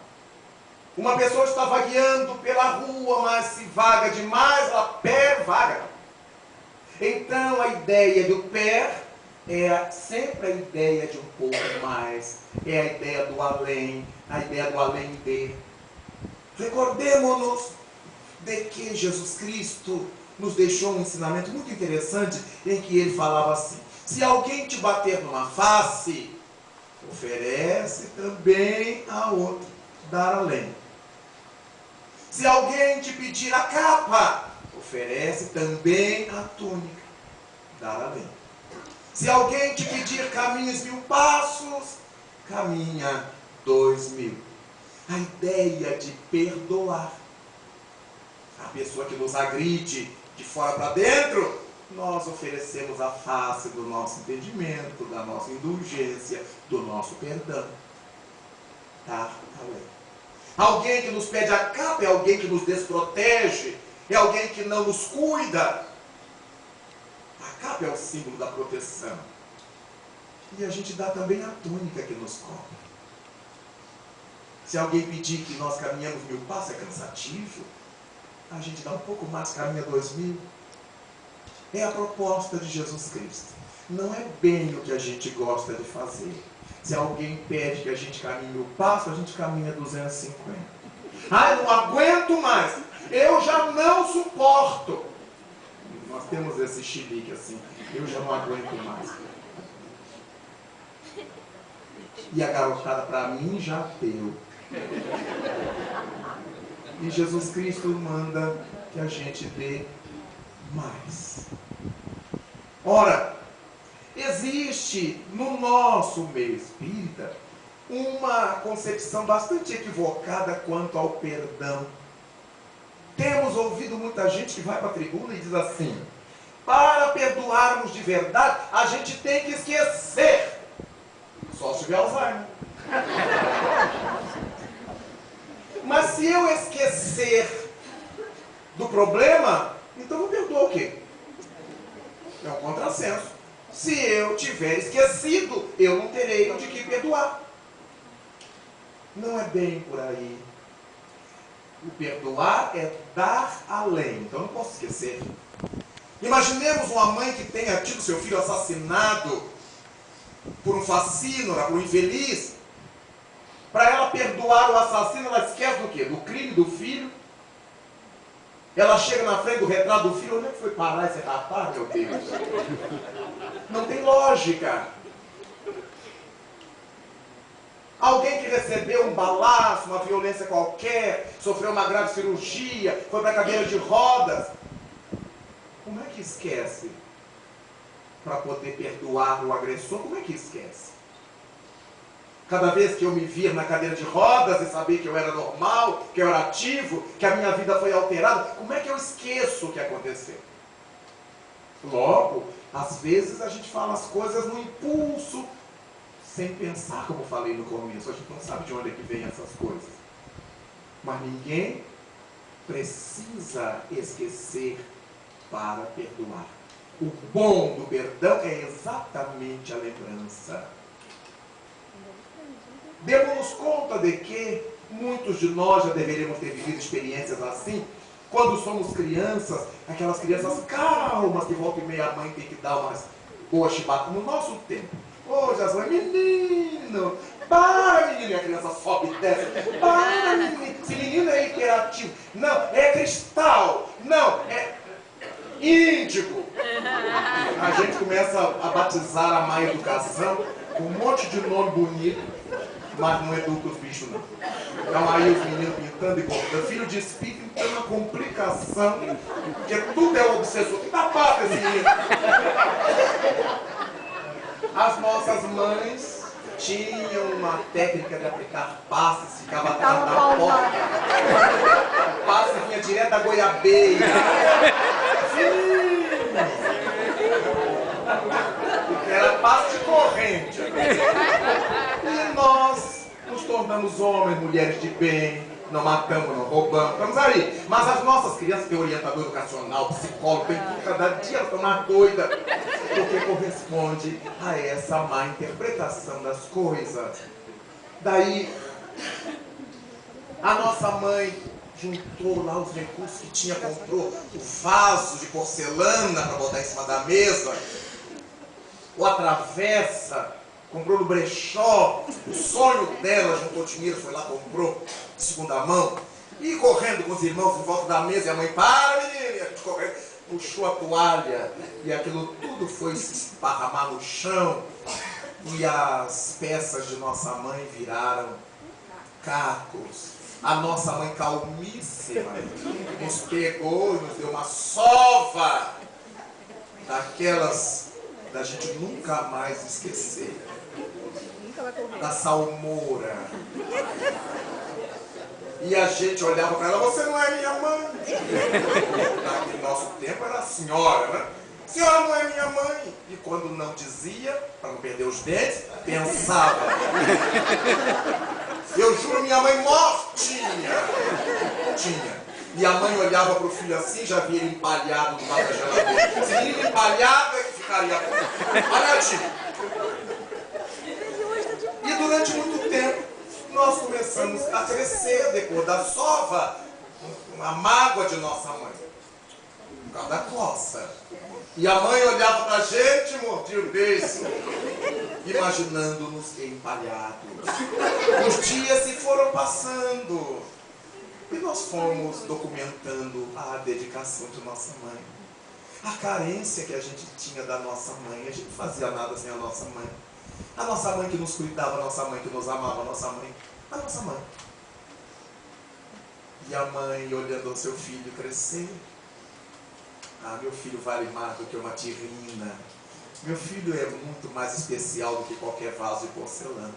Uma pessoa está vagueando pela rua, mas se vaga demais, ela pervaga. Então a ideia do per é sempre a ideia de um pouco mais. É a ideia do além, a ideia do além de. Recordemos-nos de que Jesus Cristo nos deixou um ensinamento muito interessante em que ele falava assim: se alguém te bater numa face, oferece também a outra, dar além. Se alguém te pedir a capa, oferece também a túnica, dar além. Se alguém te pedir caminhos 1000 passos, caminha 2000. A ideia de perdoar. A pessoa que nos agride de fora para dentro, nós oferecemos a face do nosso entendimento, da nossa indulgência, do nosso perdão. Dar além. Alguém que nos pede a capa é alguém que nos desprotege, é alguém que não nos cuida. A capa é o símbolo da proteção. E a gente dá também a túnica que nos cobre. Se alguém pedir que nós caminhamos 1000 passos, é cansativo. A gente dá um pouco mais, caminha 2000. É a proposta de Jesus Cristo. Não é bem o que a gente gosta de fazer. Se alguém pede que a gente caminhe 1000 passos, a gente caminha 250. Ah, eu não aguento mais. Eu já não suporto. Nós temos esse chilique assim. Eu já não aguento mais. E a garotada, para mim, já deu. E Jesus Cristo manda que a gente dê mais. Ora, existe no nosso meio espírita uma concepção bastante equivocada quanto ao perdão. Temos ouvido muita gente que vai para a tribuna e diz assim: para perdoarmos de verdade, a gente tem que esquecer. Só se tiver Alzheimer. Mas se eu esquecer do problema, então eu perdoo o quê? É um contrassenso. Se eu tiver esquecido, eu não terei de que perdoar. Não é bem por aí. O perdoar é dar além. Então eu não posso esquecer. Imaginemos uma mãe que tenha tido seu filho assassinado por um facínora, por um infeliz. Para ela perdoar o assassino, ela esquece do quê? Do crime do filho. Ela chega na frente do retrato do filho. Onde é que foi parar esse rapaz, meu Deus? Não tem lógica. Alguém que recebeu um balaço, uma violência qualquer, sofreu uma grave cirurgia, foi para a cadeira de rodas. Como é que esquece? Para poder perdoar o agressor, como é que esquece? Cada vez que eu me vir na cadeira de rodas e saber que eu era normal, que eu era ativo, que a minha vida foi alterada, como é que eu esqueço o que aconteceu? Logo, às vezes a gente fala as coisas no impulso, sem pensar, como eu falei no começo. A gente não sabe de onde é que vem essas coisas. Mas ninguém precisa esquecer para perdoar. O bom do perdão é exatamente a lembrança. Demos conta de que muitos de nós já deveríamos ter vivido experiências assim, quando somos crianças, aquelas crianças calmas que volta e meia a mãe tem que dar umas boas chibatas. No nosso tempo, hoje as mães, menino, para menino, e a criança sobe e desce, para menino, esse menino é hiperativo, não, é cristal, não, é índigo. A gente começa a batizar a má educação com um monte de nome bonito, mas não educa os bichos não. Então aí os meninos pintando e cortando, filho de espírito, então uma complicação, porque tudo é um obsessor. Que tapado esse menino. As nossas mães tinham uma técnica de aplicar passes, ficava atrás da porta. O passe vinha direto da goiabeira. Sim. Era passe de corrente. E nós nos tornamos homens, mulheres de bem, não matamos, não roubamos, estamos aí. Mas as nossas crianças têm orientador educacional, psicólogo, tem tudo, cada dia elas estão mais doidas, porque corresponde a essa má interpretação das coisas. Daí, a nossa mãe juntou lá os recursos que tinha, comprou o vaso de porcelana para botar em cima da mesa, ou a travessa, comprou no brechó, o sonho dela, juntou dinheiro, foi lá, comprou de segunda mão, e correndo com os irmãos em volta da mesa, e a mãe, para menina, e a gente correndo, puxou a toalha, e aquilo tudo foi se esparramar no chão, e as peças de nossa mãe viraram cacos. A nossa mãe calmíssima nos pegou e nos deu uma sova daquelas da gente nunca mais esquecer, da salmoura. E a gente olhava para ela, você não é minha mãe. Naquele nosso tempo era a senhora, né? Senhora não é minha mãe. E quando não dizia, para não perder os dentes, pensava. Eu juro, minha mãe mortinha. Tinha. E a mãe olhava para o filho assim, já via ele empalhado do lado da geladeira. Se ele empalhado é que ficaria olhadinho. E durante muito tempo, nós começamos a crescer depois da sova, a mágoa de nossa mãe. Por causa da coça. E a mãe olhava pra gente e mordia o beiço, imaginando-nos empalhados. Os dias se foram passando e nós fomos documentando a dedicação de nossa mãe. A carência que a gente tinha da nossa mãe, a gente não fazia nada sem a nossa mãe. A nossa mãe que nos cuidava, a nossa mãe que nos amava, a nossa mãe. E a mãe olhando o seu filho crescer. Ah, meu filho vale mais do que uma terrina. Meu filho é muito mais especial do que qualquer vaso de porcelana.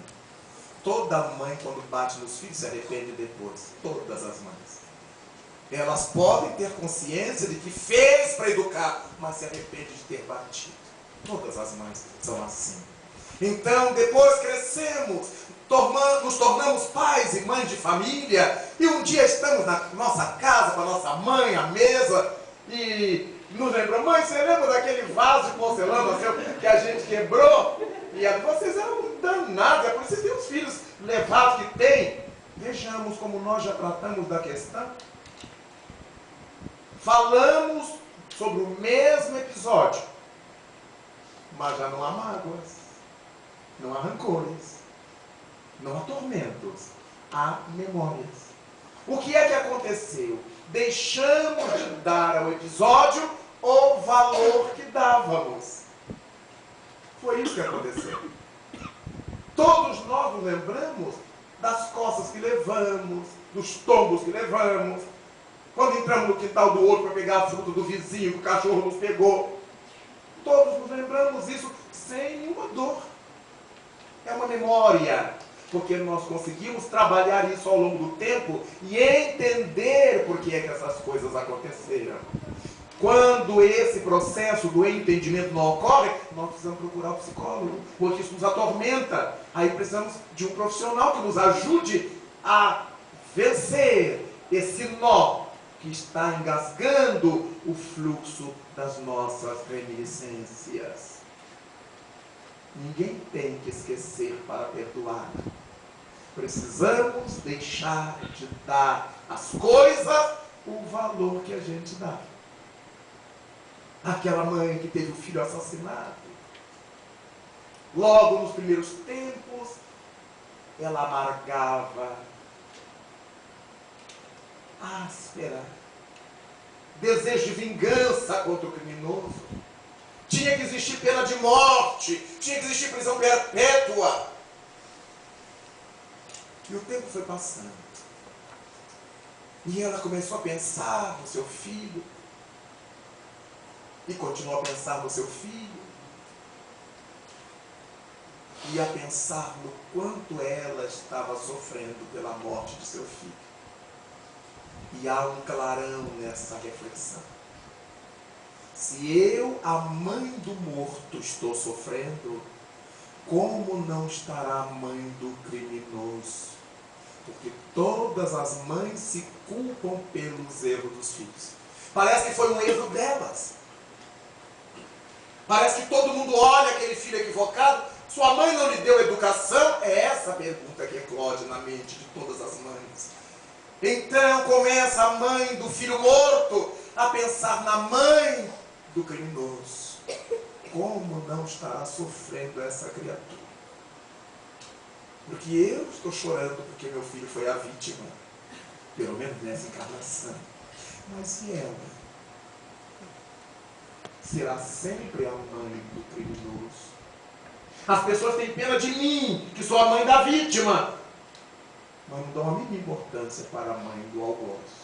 Toda mãe, quando bate nos filhos, se arrepende depois. Todas as mães. Elas podem ter consciência de que fez para educar, mas se arrepende de ter batido. Todas as mães são assim. Então, depois crescemos, nos tornamos pais e mães de família, e um dia estamos na nossa casa com a nossa mãe, à mesa, e nos lembramos, mãe, você lembra daquele vaso de porcelana que a gente quebrou? E vocês eram danados, é por isso que tem os filhos levados que tem. Vejamos como nós já tratamos da questão. Falamos sobre o mesmo episódio, mas já não há mágoas, não há rancores, não há tormentos, há memórias. O que é que aconteceu? Deixamos de dar ao episódio o valor que dávamos. Foi isso que aconteceu. Todos nós nos lembramos das costas que levamos, dos tombos que levamos, quando entramos no quintal do outro para pegar a fruta do vizinho, que o cachorro nos pegou. Todos nos lembramos isso sem nenhuma dor. É uma memória, porque nós conseguimos trabalhar isso ao longo do tempo e entender por que é que essas coisas aconteceram. Quando esse processo do entendimento não ocorre, nós precisamos procurar o psicólogo, porque isso nos atormenta. Aí precisamos de um profissional que nos ajude a vencer esse nó que está engasgando o fluxo das nossas reminiscências. Ninguém tem que esquecer para perdoar. Precisamos deixar de dar às coisas o valor que a gente dá. Aquela mãe que teve o filho assassinado, logo nos primeiros tempos, ela amargava, áspera, desejo de vingança contra o criminoso. Tinha que existir pena de morte, tinha que existir prisão perpétua. E o tempo foi passando. E ela começou a pensar no seu filho. E continuou a pensar no seu filho. E a pensar no quanto ela estava sofrendo pela morte de seu filho. E há um clarão nessa reflexão. Se eu, a mãe do morto, estou sofrendo, como não estará a mãe do criminoso? Porque todas as mães se culpam pelos erros dos filhos. Parece que foi um erro delas. Parece que todo mundo olha aquele filho equivocado. Sua mãe não lhe deu educação? É essa a pergunta que eclode na mente de todas as mães. Então começa a mãe do filho morto a pensar na mãe do criminoso. Como não estará sofrendo essa criatura? Porque eu estou chorando porque meu filho foi a vítima, pelo menos nessa encarnação. Mas e ela? Será sempre a mãe do criminoso. As pessoas têm pena de mim, que sou a mãe da vítima, mas não dão a mínima importância para a mãe do algoz.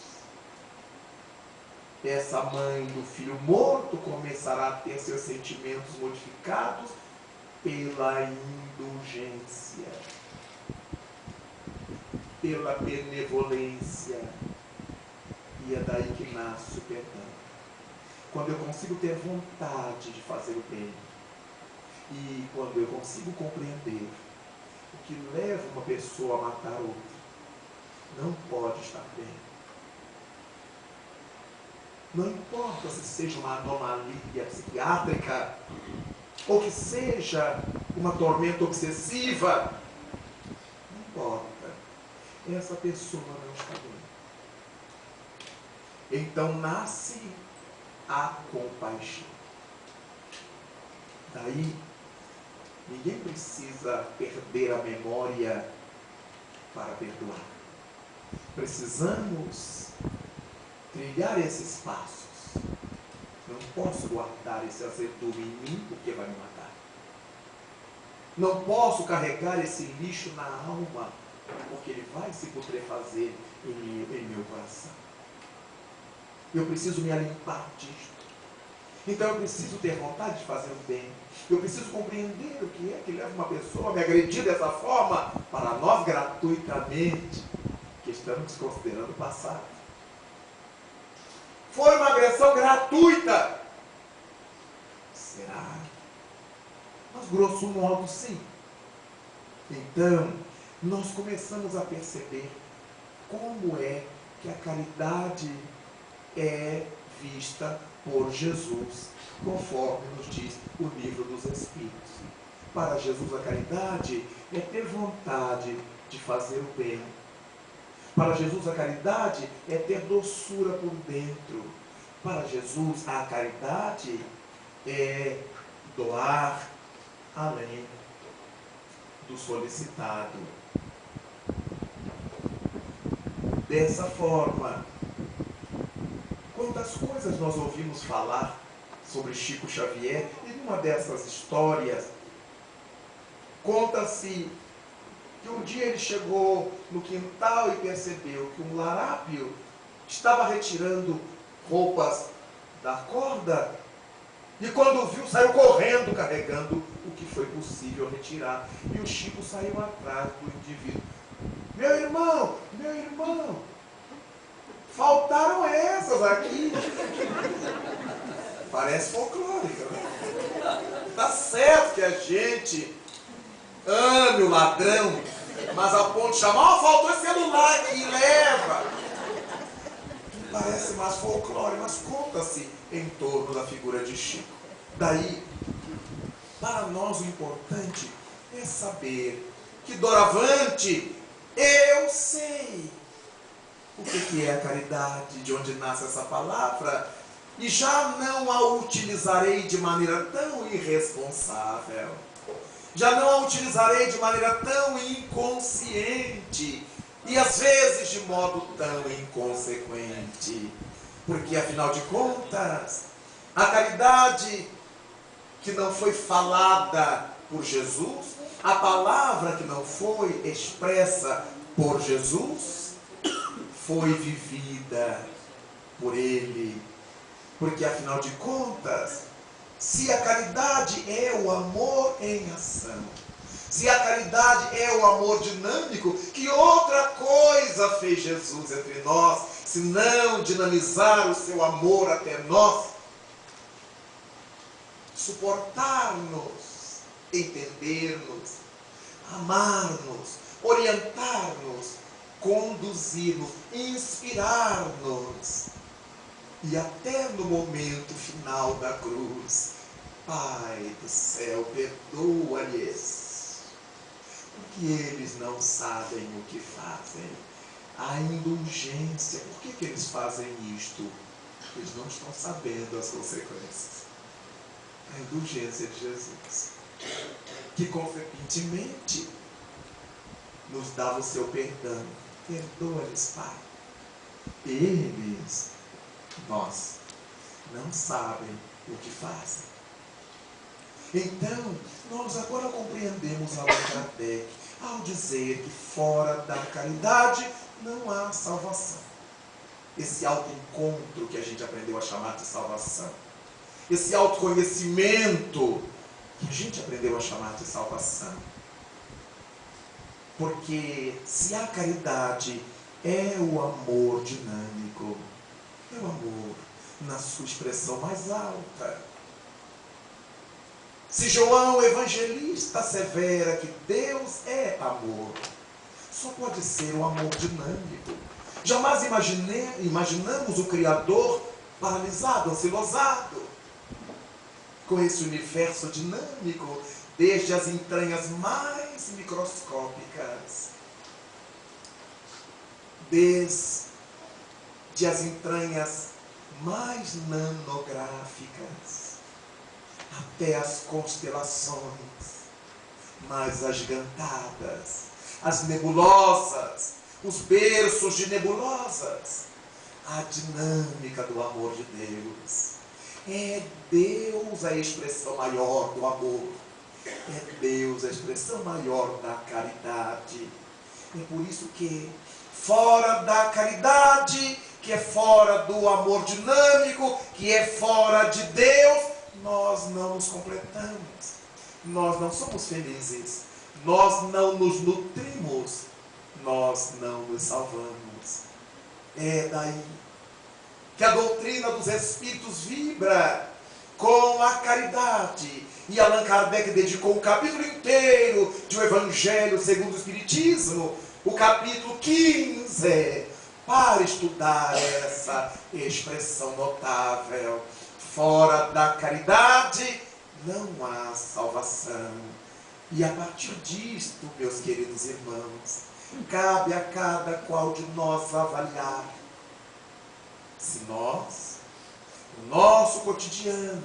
Essa mãe do filho morto começará a ter seus sentimentos modificados pela indulgência, pela benevolência. E é daí que nasce o perdão. Quando eu consigo ter vontade de fazer o bem, e quando eu consigo compreender o que leva uma pessoa a matar outra, não pode estar bem. Não importa se seja uma anomalia psiquiátrica, ou que seja uma tormenta obsessiva, não importa. Essa pessoa não está bem. Então nasce a compaixão. Daí, ninguém precisa perder a memória para perdoar. Precisamos trilhar esses passos. Não posso guardar esse azedume em mim porque vai me matar. Não posso carregar esse lixo na alma porque ele vai se putrefazer em meu coração. Eu preciso me limpar disto. Então eu preciso ter vontade de fazer o bem. Eu preciso compreender o que é que leva uma pessoa a me agredir dessa forma para nós gratuitamente, que estamos considerando o passado. Foi uma agressão gratuita. Será? Mas grosso modo sim. Então, nós começamos a perceber como é que a caridade é vista por Jesus, conforme nos diz o livro dos Espíritos. Para Jesus a caridade é ter vontade de fazer o bem. Para Jesus a caridade é ter doçura por dentro. Para Jesus a caridade é doar além do solicitado. Dessa forma, quantas coisas nós ouvimos falar sobre Chico Xavier, e numa dessas histórias conta-se que um dia ele chegou no quintal e percebeu que um larápio estava retirando roupas da corda, e quando viu, saiu correndo carregando o que foi possível retirar. E o Chico saiu atrás do indivíduo. Meu irmão, faltaram essas aqui. Parece folclórica, né? Tá certo que a gente ame o ladrão, mas a ponto de chamar, faltou esse celular aqui, leva. Parece mais folclore, mas conta-se em torno da figura de Chico. Daí, para nós o importante é saber que doravante eu sei o que é a caridade, de onde nasce essa palavra, e já não a utilizarei de maneira tão irresponsável, já não a utilizarei de maneira tão inconsciente, e às vezes de modo tão inconsequente, porque afinal de contas, a caridade que não foi falada por Jesus, a palavra que não foi expressa por Jesus, foi vivida por Ele. Porque afinal de contas, se a caridade é o amor em ação, se a caridade é o amor dinâmico, que outra coisa fez Jesus entre nós, se não dinamizar o seu amor até nós, suportar-nos, entender-nos, amar-nos, orientar-nos, conduzir-nos, inspirar-nos, e até no momento final da cruz, Pai do céu, perdoa-lhes, porque eles não sabem o que fazem. A indulgência. Por que eles fazem isto? Eles não estão sabendo as consequências. A indulgência de Jesus, que consequentemente nos dava o seu perdão. Perdoa-lhes, Pai. Eles, nós, não sabem o que fazem. Então, nós agora compreendemos Allan Kardec ao dizer que fora da caridade não há salvação. Esse autoencontro que a gente aprendeu a chamar de salvação, esse autoconhecimento que a gente aprendeu a chamar de salvação. Porque se a caridade é o amor dinâmico, é o amor na sua expressão mais alta. Se João Evangelista assevera que Deus é amor, só pode ser o amor dinâmico. Jamais imaginamos o Criador paralisado, ansilosado, com esse universo dinâmico, desde as entranhas mais microscópicas, desde as entranhas mais nanográficas, até as constelações mais agigantadas, as nebulosas, os berços de nebulosas, a dinâmica do amor de Deus. É Deus a expressão maior do amor. É Deus a expressão maior da caridade. É por isso que, fora da caridade, que é fora do amor dinâmico, que é fora de Deus, nós não nos completamos. Nós não somos felizes. Nós não nos nutrimos. Nós não nos salvamos. É daí que a doutrina dos Espíritos vibra com a caridade. E Allan Kardec dedicou um capítulo inteiro de O Evangelho segundo o Espiritismo, o capítulo 15, para estudar essa expressão notável. Fora da caridade não há salvação. E a partir disto, meus queridos irmãos, cabe a cada qual de nós avaliar se nós, no nosso cotidiano,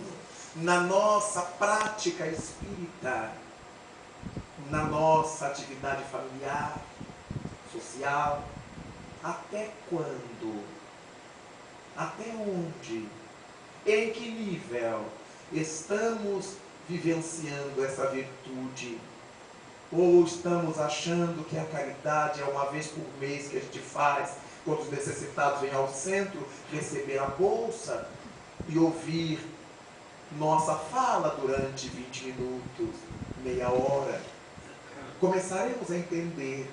na nossa prática espírita, na nossa atividade familiar, social, até quando, até onde, em que nível estamos vivenciando essa virtude? Ou estamos achando que a caridade é uma vez por mês que a gente faz, quando os necessitados vêm ao centro, receber a bolsa e ouvir nossa fala durante 20 minutos, meia hora? Começaremos a entender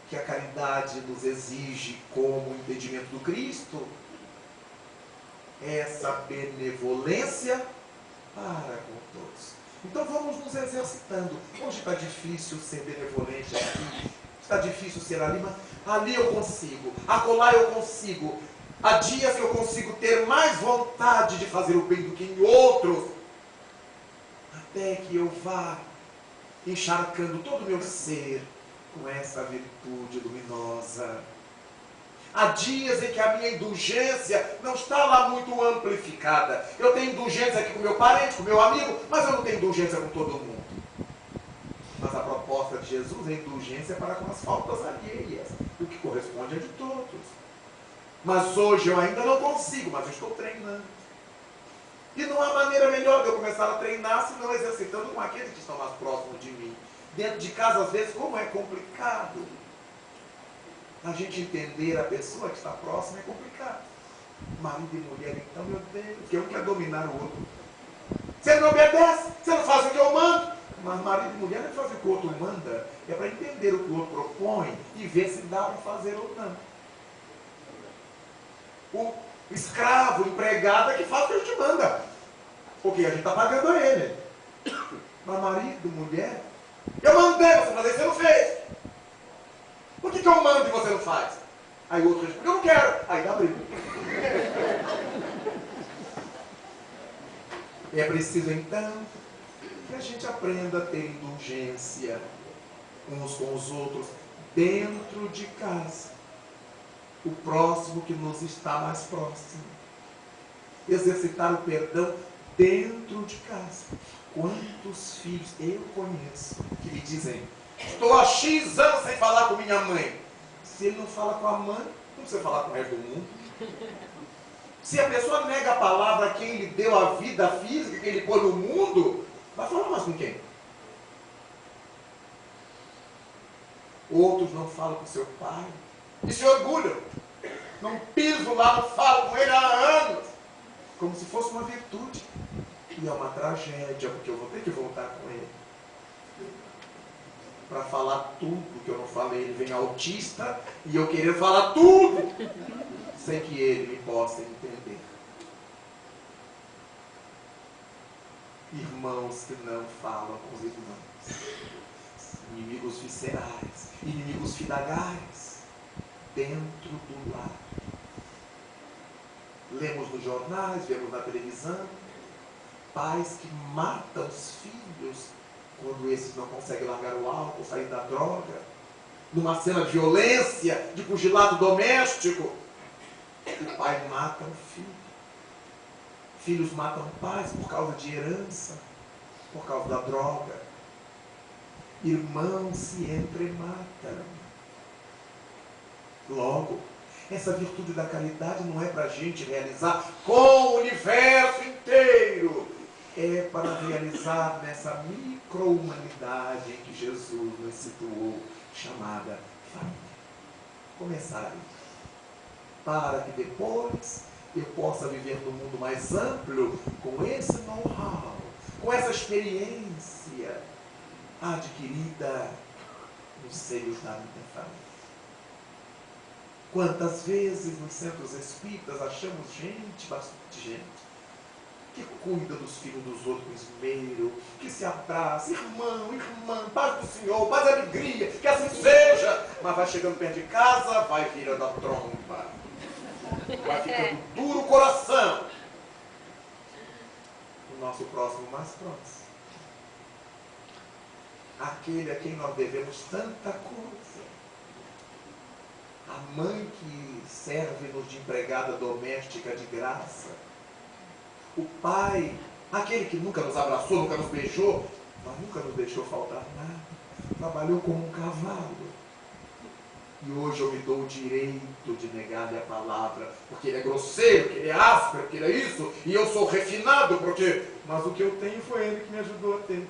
que a caridade nos exige, como impedimento do Cristo, essa benevolência para com todos. Então vamos nos exercitando. Hoje está difícil ser benevolente aqui, está difícil ser ali, mas ali eu consigo, acolá eu consigo. Há dias que eu consigo ter mais vontade de fazer o bem do que em outros, até que eu vá encharcando todo o meu ser com essa virtude luminosa. Há dias em que a minha indulgência não está lá muito amplificada. Eu tenho indulgência aqui com meu parente, com meu amigo, mas eu não tenho indulgência com todo mundo. Mas a proposta de Jesus é indulgência para com as faltas alheias, o que corresponde a de todos. Mas hoje eu ainda não consigo, mas eu estou treinando. E não há maneira melhor de eu começar a treinar se não exercitando com aqueles que estão mais próximos de mim. Dentro de casa, às vezes, como é complicado. A gente entender a pessoa que está próxima é complicado. Marido e mulher, então, meu Deus, que um quer dominar o outro. Você não obedece, você não faz o que eu mando. Mas marido e mulher não faz o que o outro manda. É para entender o que o outro propõe e ver se dá para fazer ou não. O escravo, o empregado é que faz o que a gente manda. Porque a gente está pagando a ele. Mas marido, mulher, eu mandei você fazer, você não fez. Por que eu mando e você não faz? Aí o outro responde, eu não quero. Aí dá briga. É preciso então que a gente aprenda a ter indulgência uns com os outros dentro de casa. o próximo que nos está mais próximo. Exercitar o perdão dentro de casa. Quantos filhos eu conheço que me dizem: estou há X anos sem falar com minha mãe. Se ele não fala com a mãe, não precisa falar com o resto do mundo. Se a pessoa nega a palavra a quem lhe deu a vida física, que ele pôs no mundo, vai falar mais com quem? Outros não falam com seu pai e se orgulham. Não piso lá, não falo com ele há anos. Como se fosse uma virtude. E é uma tragédia, porque eu vou ter que voltar com ele. Para falar tudo que eu não falei. Ele vem autista e eu querer falar tudo, sem que ele me possa entender. Irmãos que não falam com os irmãos. Inimigos viscerais, inimigos fidagais, dentro do lar. Lemos nos jornais, vemos na televisão, pais que matam os filhos quando esses não conseguem largar o álcool, sair da droga, numa cena de violência, de pugilato doméstico, o pai mata o filho. Filhos matam pais por causa de herança, por causa da droga. Irmãos se entrematam. Logo, essa virtude da caridade não é para a gente realizar com o universo inteiro. É para realizar nessa micro-humanidade em que Jesus nos situou, chamada família. Começar aí. Para que depois eu possa viver no mundo mais amplo com esse know-how, com essa experiência adquirida nos seios da minha família. Quantas vezes nos centros espíritas achamos gente, bastante gente, que cuida dos filhos dos outros com esmero, que se abraça, irmão, irmã, paz do Senhor, paz e alegria, que assim seja, mas vai chegando perto de casa, vai virando a tromba, vai ficando duro o coração. O nosso próximo mais próximo. Aquele a quem nós devemos tanta coisa. A mãe que serve-nos de empregada doméstica de graça. O pai, aquele que nunca nos abraçou, nunca nos beijou, mas nunca nos deixou faltar nada. Trabalhou como um cavalo. E hoje eu me dou o direito de negar-lhe a palavra, porque ele é grosseiro, porque ele é áspero, porque ele é isso, e eu sou refinado, porque... Mas o que eu tenho foi ele que me ajudou a ter.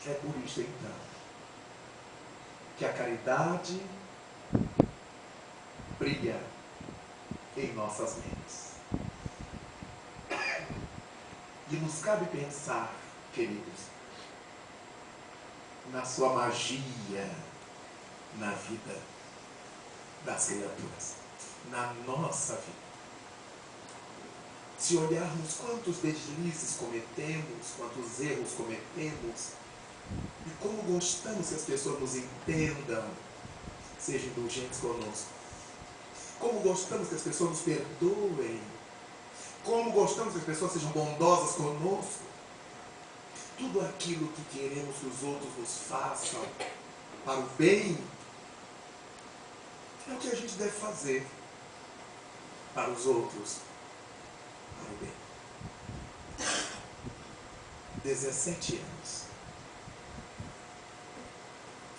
É por isso, então, que a caridade brilha em nossas mentes. E nos cabe pensar, queridos, na sua magia na vida das criaturas, na nossa vida. Se olharmos quantos deslizes cometemos, quantos erros cometemos, e como gostamos que as pessoas nos entendam, sejam indulgentes conosco. Como gostamos que as pessoas nos perdoem. Como gostamos que as pessoas sejam bondosas conosco. Tudo aquilo que queremos que os outros nos façam para o bem, é o que a gente deve fazer para os outros, para o bem. 17 anos.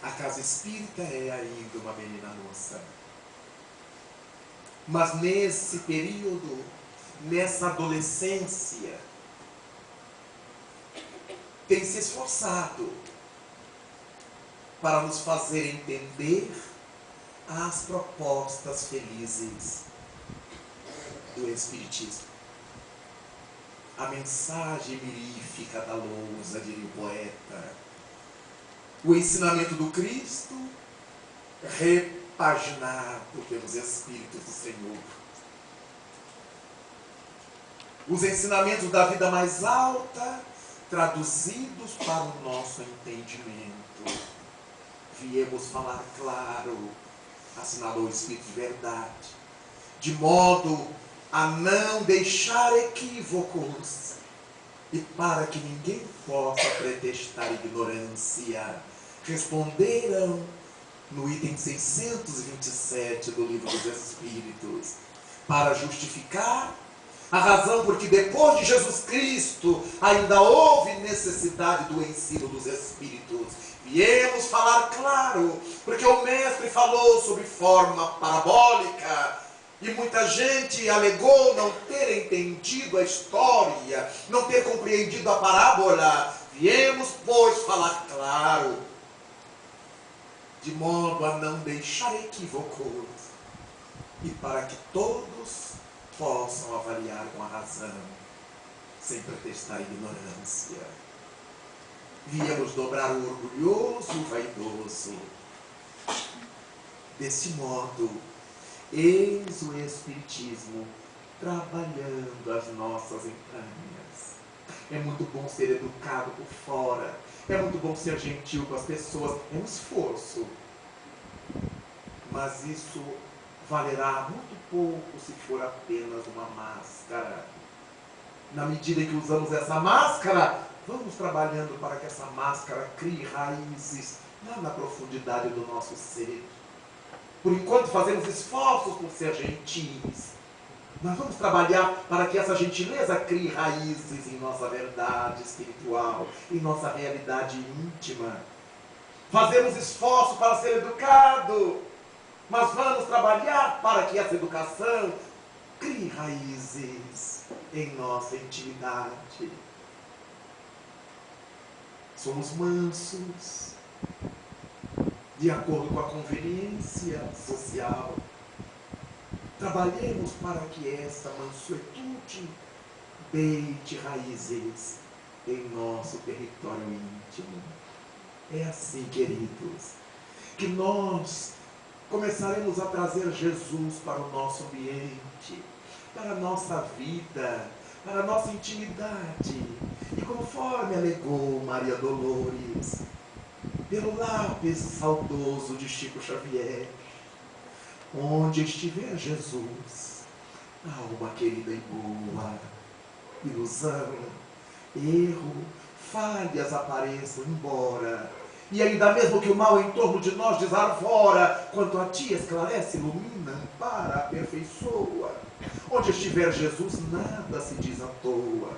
A casa espírita é ainda uma menina moça. Mas nesse período, nessa adolescência, tem se esforçado para nos fazer entender as propostas felizes do Espiritismo. A mensagem mirífica da lousa, diria o poeta. O ensinamento do Cristo, repaginado pelos Espíritos do Senhor. Os ensinamentos da vida mais alta, traduzidos para o nosso entendimento. Viemos falar claro, assinalou o Espírito de verdade, de modo a não deixar equívocos e para que ninguém possa pretextar ignorância. Responderam no item 627 do Livro dos Espíritos, para justificar a razão porque depois de Jesus Cristo ainda houve necessidade do ensino dos Espíritos. Viemos falar claro, porque o Mestre falou sobre forma parabólica, e muita gente alegou não ter entendido a história, não ter compreendido a parábola. Viemos, pois, falar claro, de modo a não deixar equívocos, e para que todos possam avaliar com a razão, sem pretextar ignorância. Viemos dobrar o orgulhoso e o vaidoso. Desse modo, eis o Espiritismo trabalhando as nossas entranhas. É muito bom ser educado por fora, é muito bom ser gentil com as pessoas, é um esforço. Mas isso valerá muito pouco se for apenas uma máscara. Na medida em que usamos essa máscara, vamos trabalhando para que essa máscara crie raízes lá na profundidade do nosso ser. Por enquanto fazemos esforços por ser gentis, mas vamos trabalhar para que essa gentileza crie raízes em nossa verdade espiritual, em nossa realidade íntima. Fazemos esforço para ser educado, mas vamos trabalhar para que essa educação crie raízes em nossa intimidade. Somos mansos, de acordo com a conveniência social. Trabalhemos para que essa mansuetude deite raízes em nosso território íntimo. É assim, queridos, que nós começaremos a trazer Jesus para o nosso ambiente, para a nossa vida, para a nossa intimidade. E conforme alegou Maria Dolores, pelo lápis saudoso de Chico Xavier, onde estiver Jesus, alma querida e boa, ilusão, erro, falhas apareçam embora, e ainda mesmo que o mal em torno de nós desarvora, quanto a ti esclarece, ilumina, ampara, aperfeiçoa. Onde estiver Jesus, nada se diz à toa,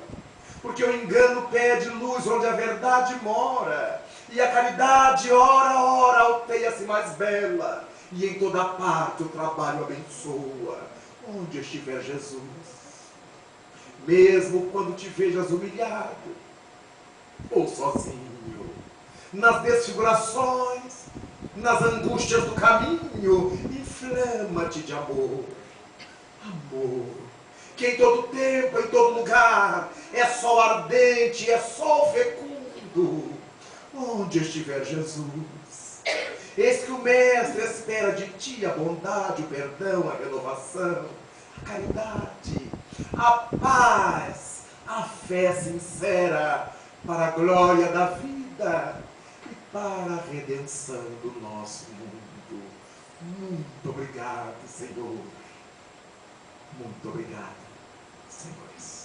porque o engano pede luz onde a verdade mora, e a caridade, ora, ora, alteia-se mais bela, e em toda parte o trabalho abençoa. Onde estiver Jesus, mesmo quando te vejas humilhado ou sozinho, nas desfigurações, nas angústias do caminho, inflama-te de amor. Amor, que em todo tempo, em todo lugar, é sol ardente, é sol fecundo. Onde estiver Jesus, eis que o Mestre espera de ti a bondade, o perdão, a renovação, a caridade, a paz, a fé sincera, para a glória da vida e para a redenção do nosso mundo. Muito obrigado, Senhor. Muito obrigado, senhores.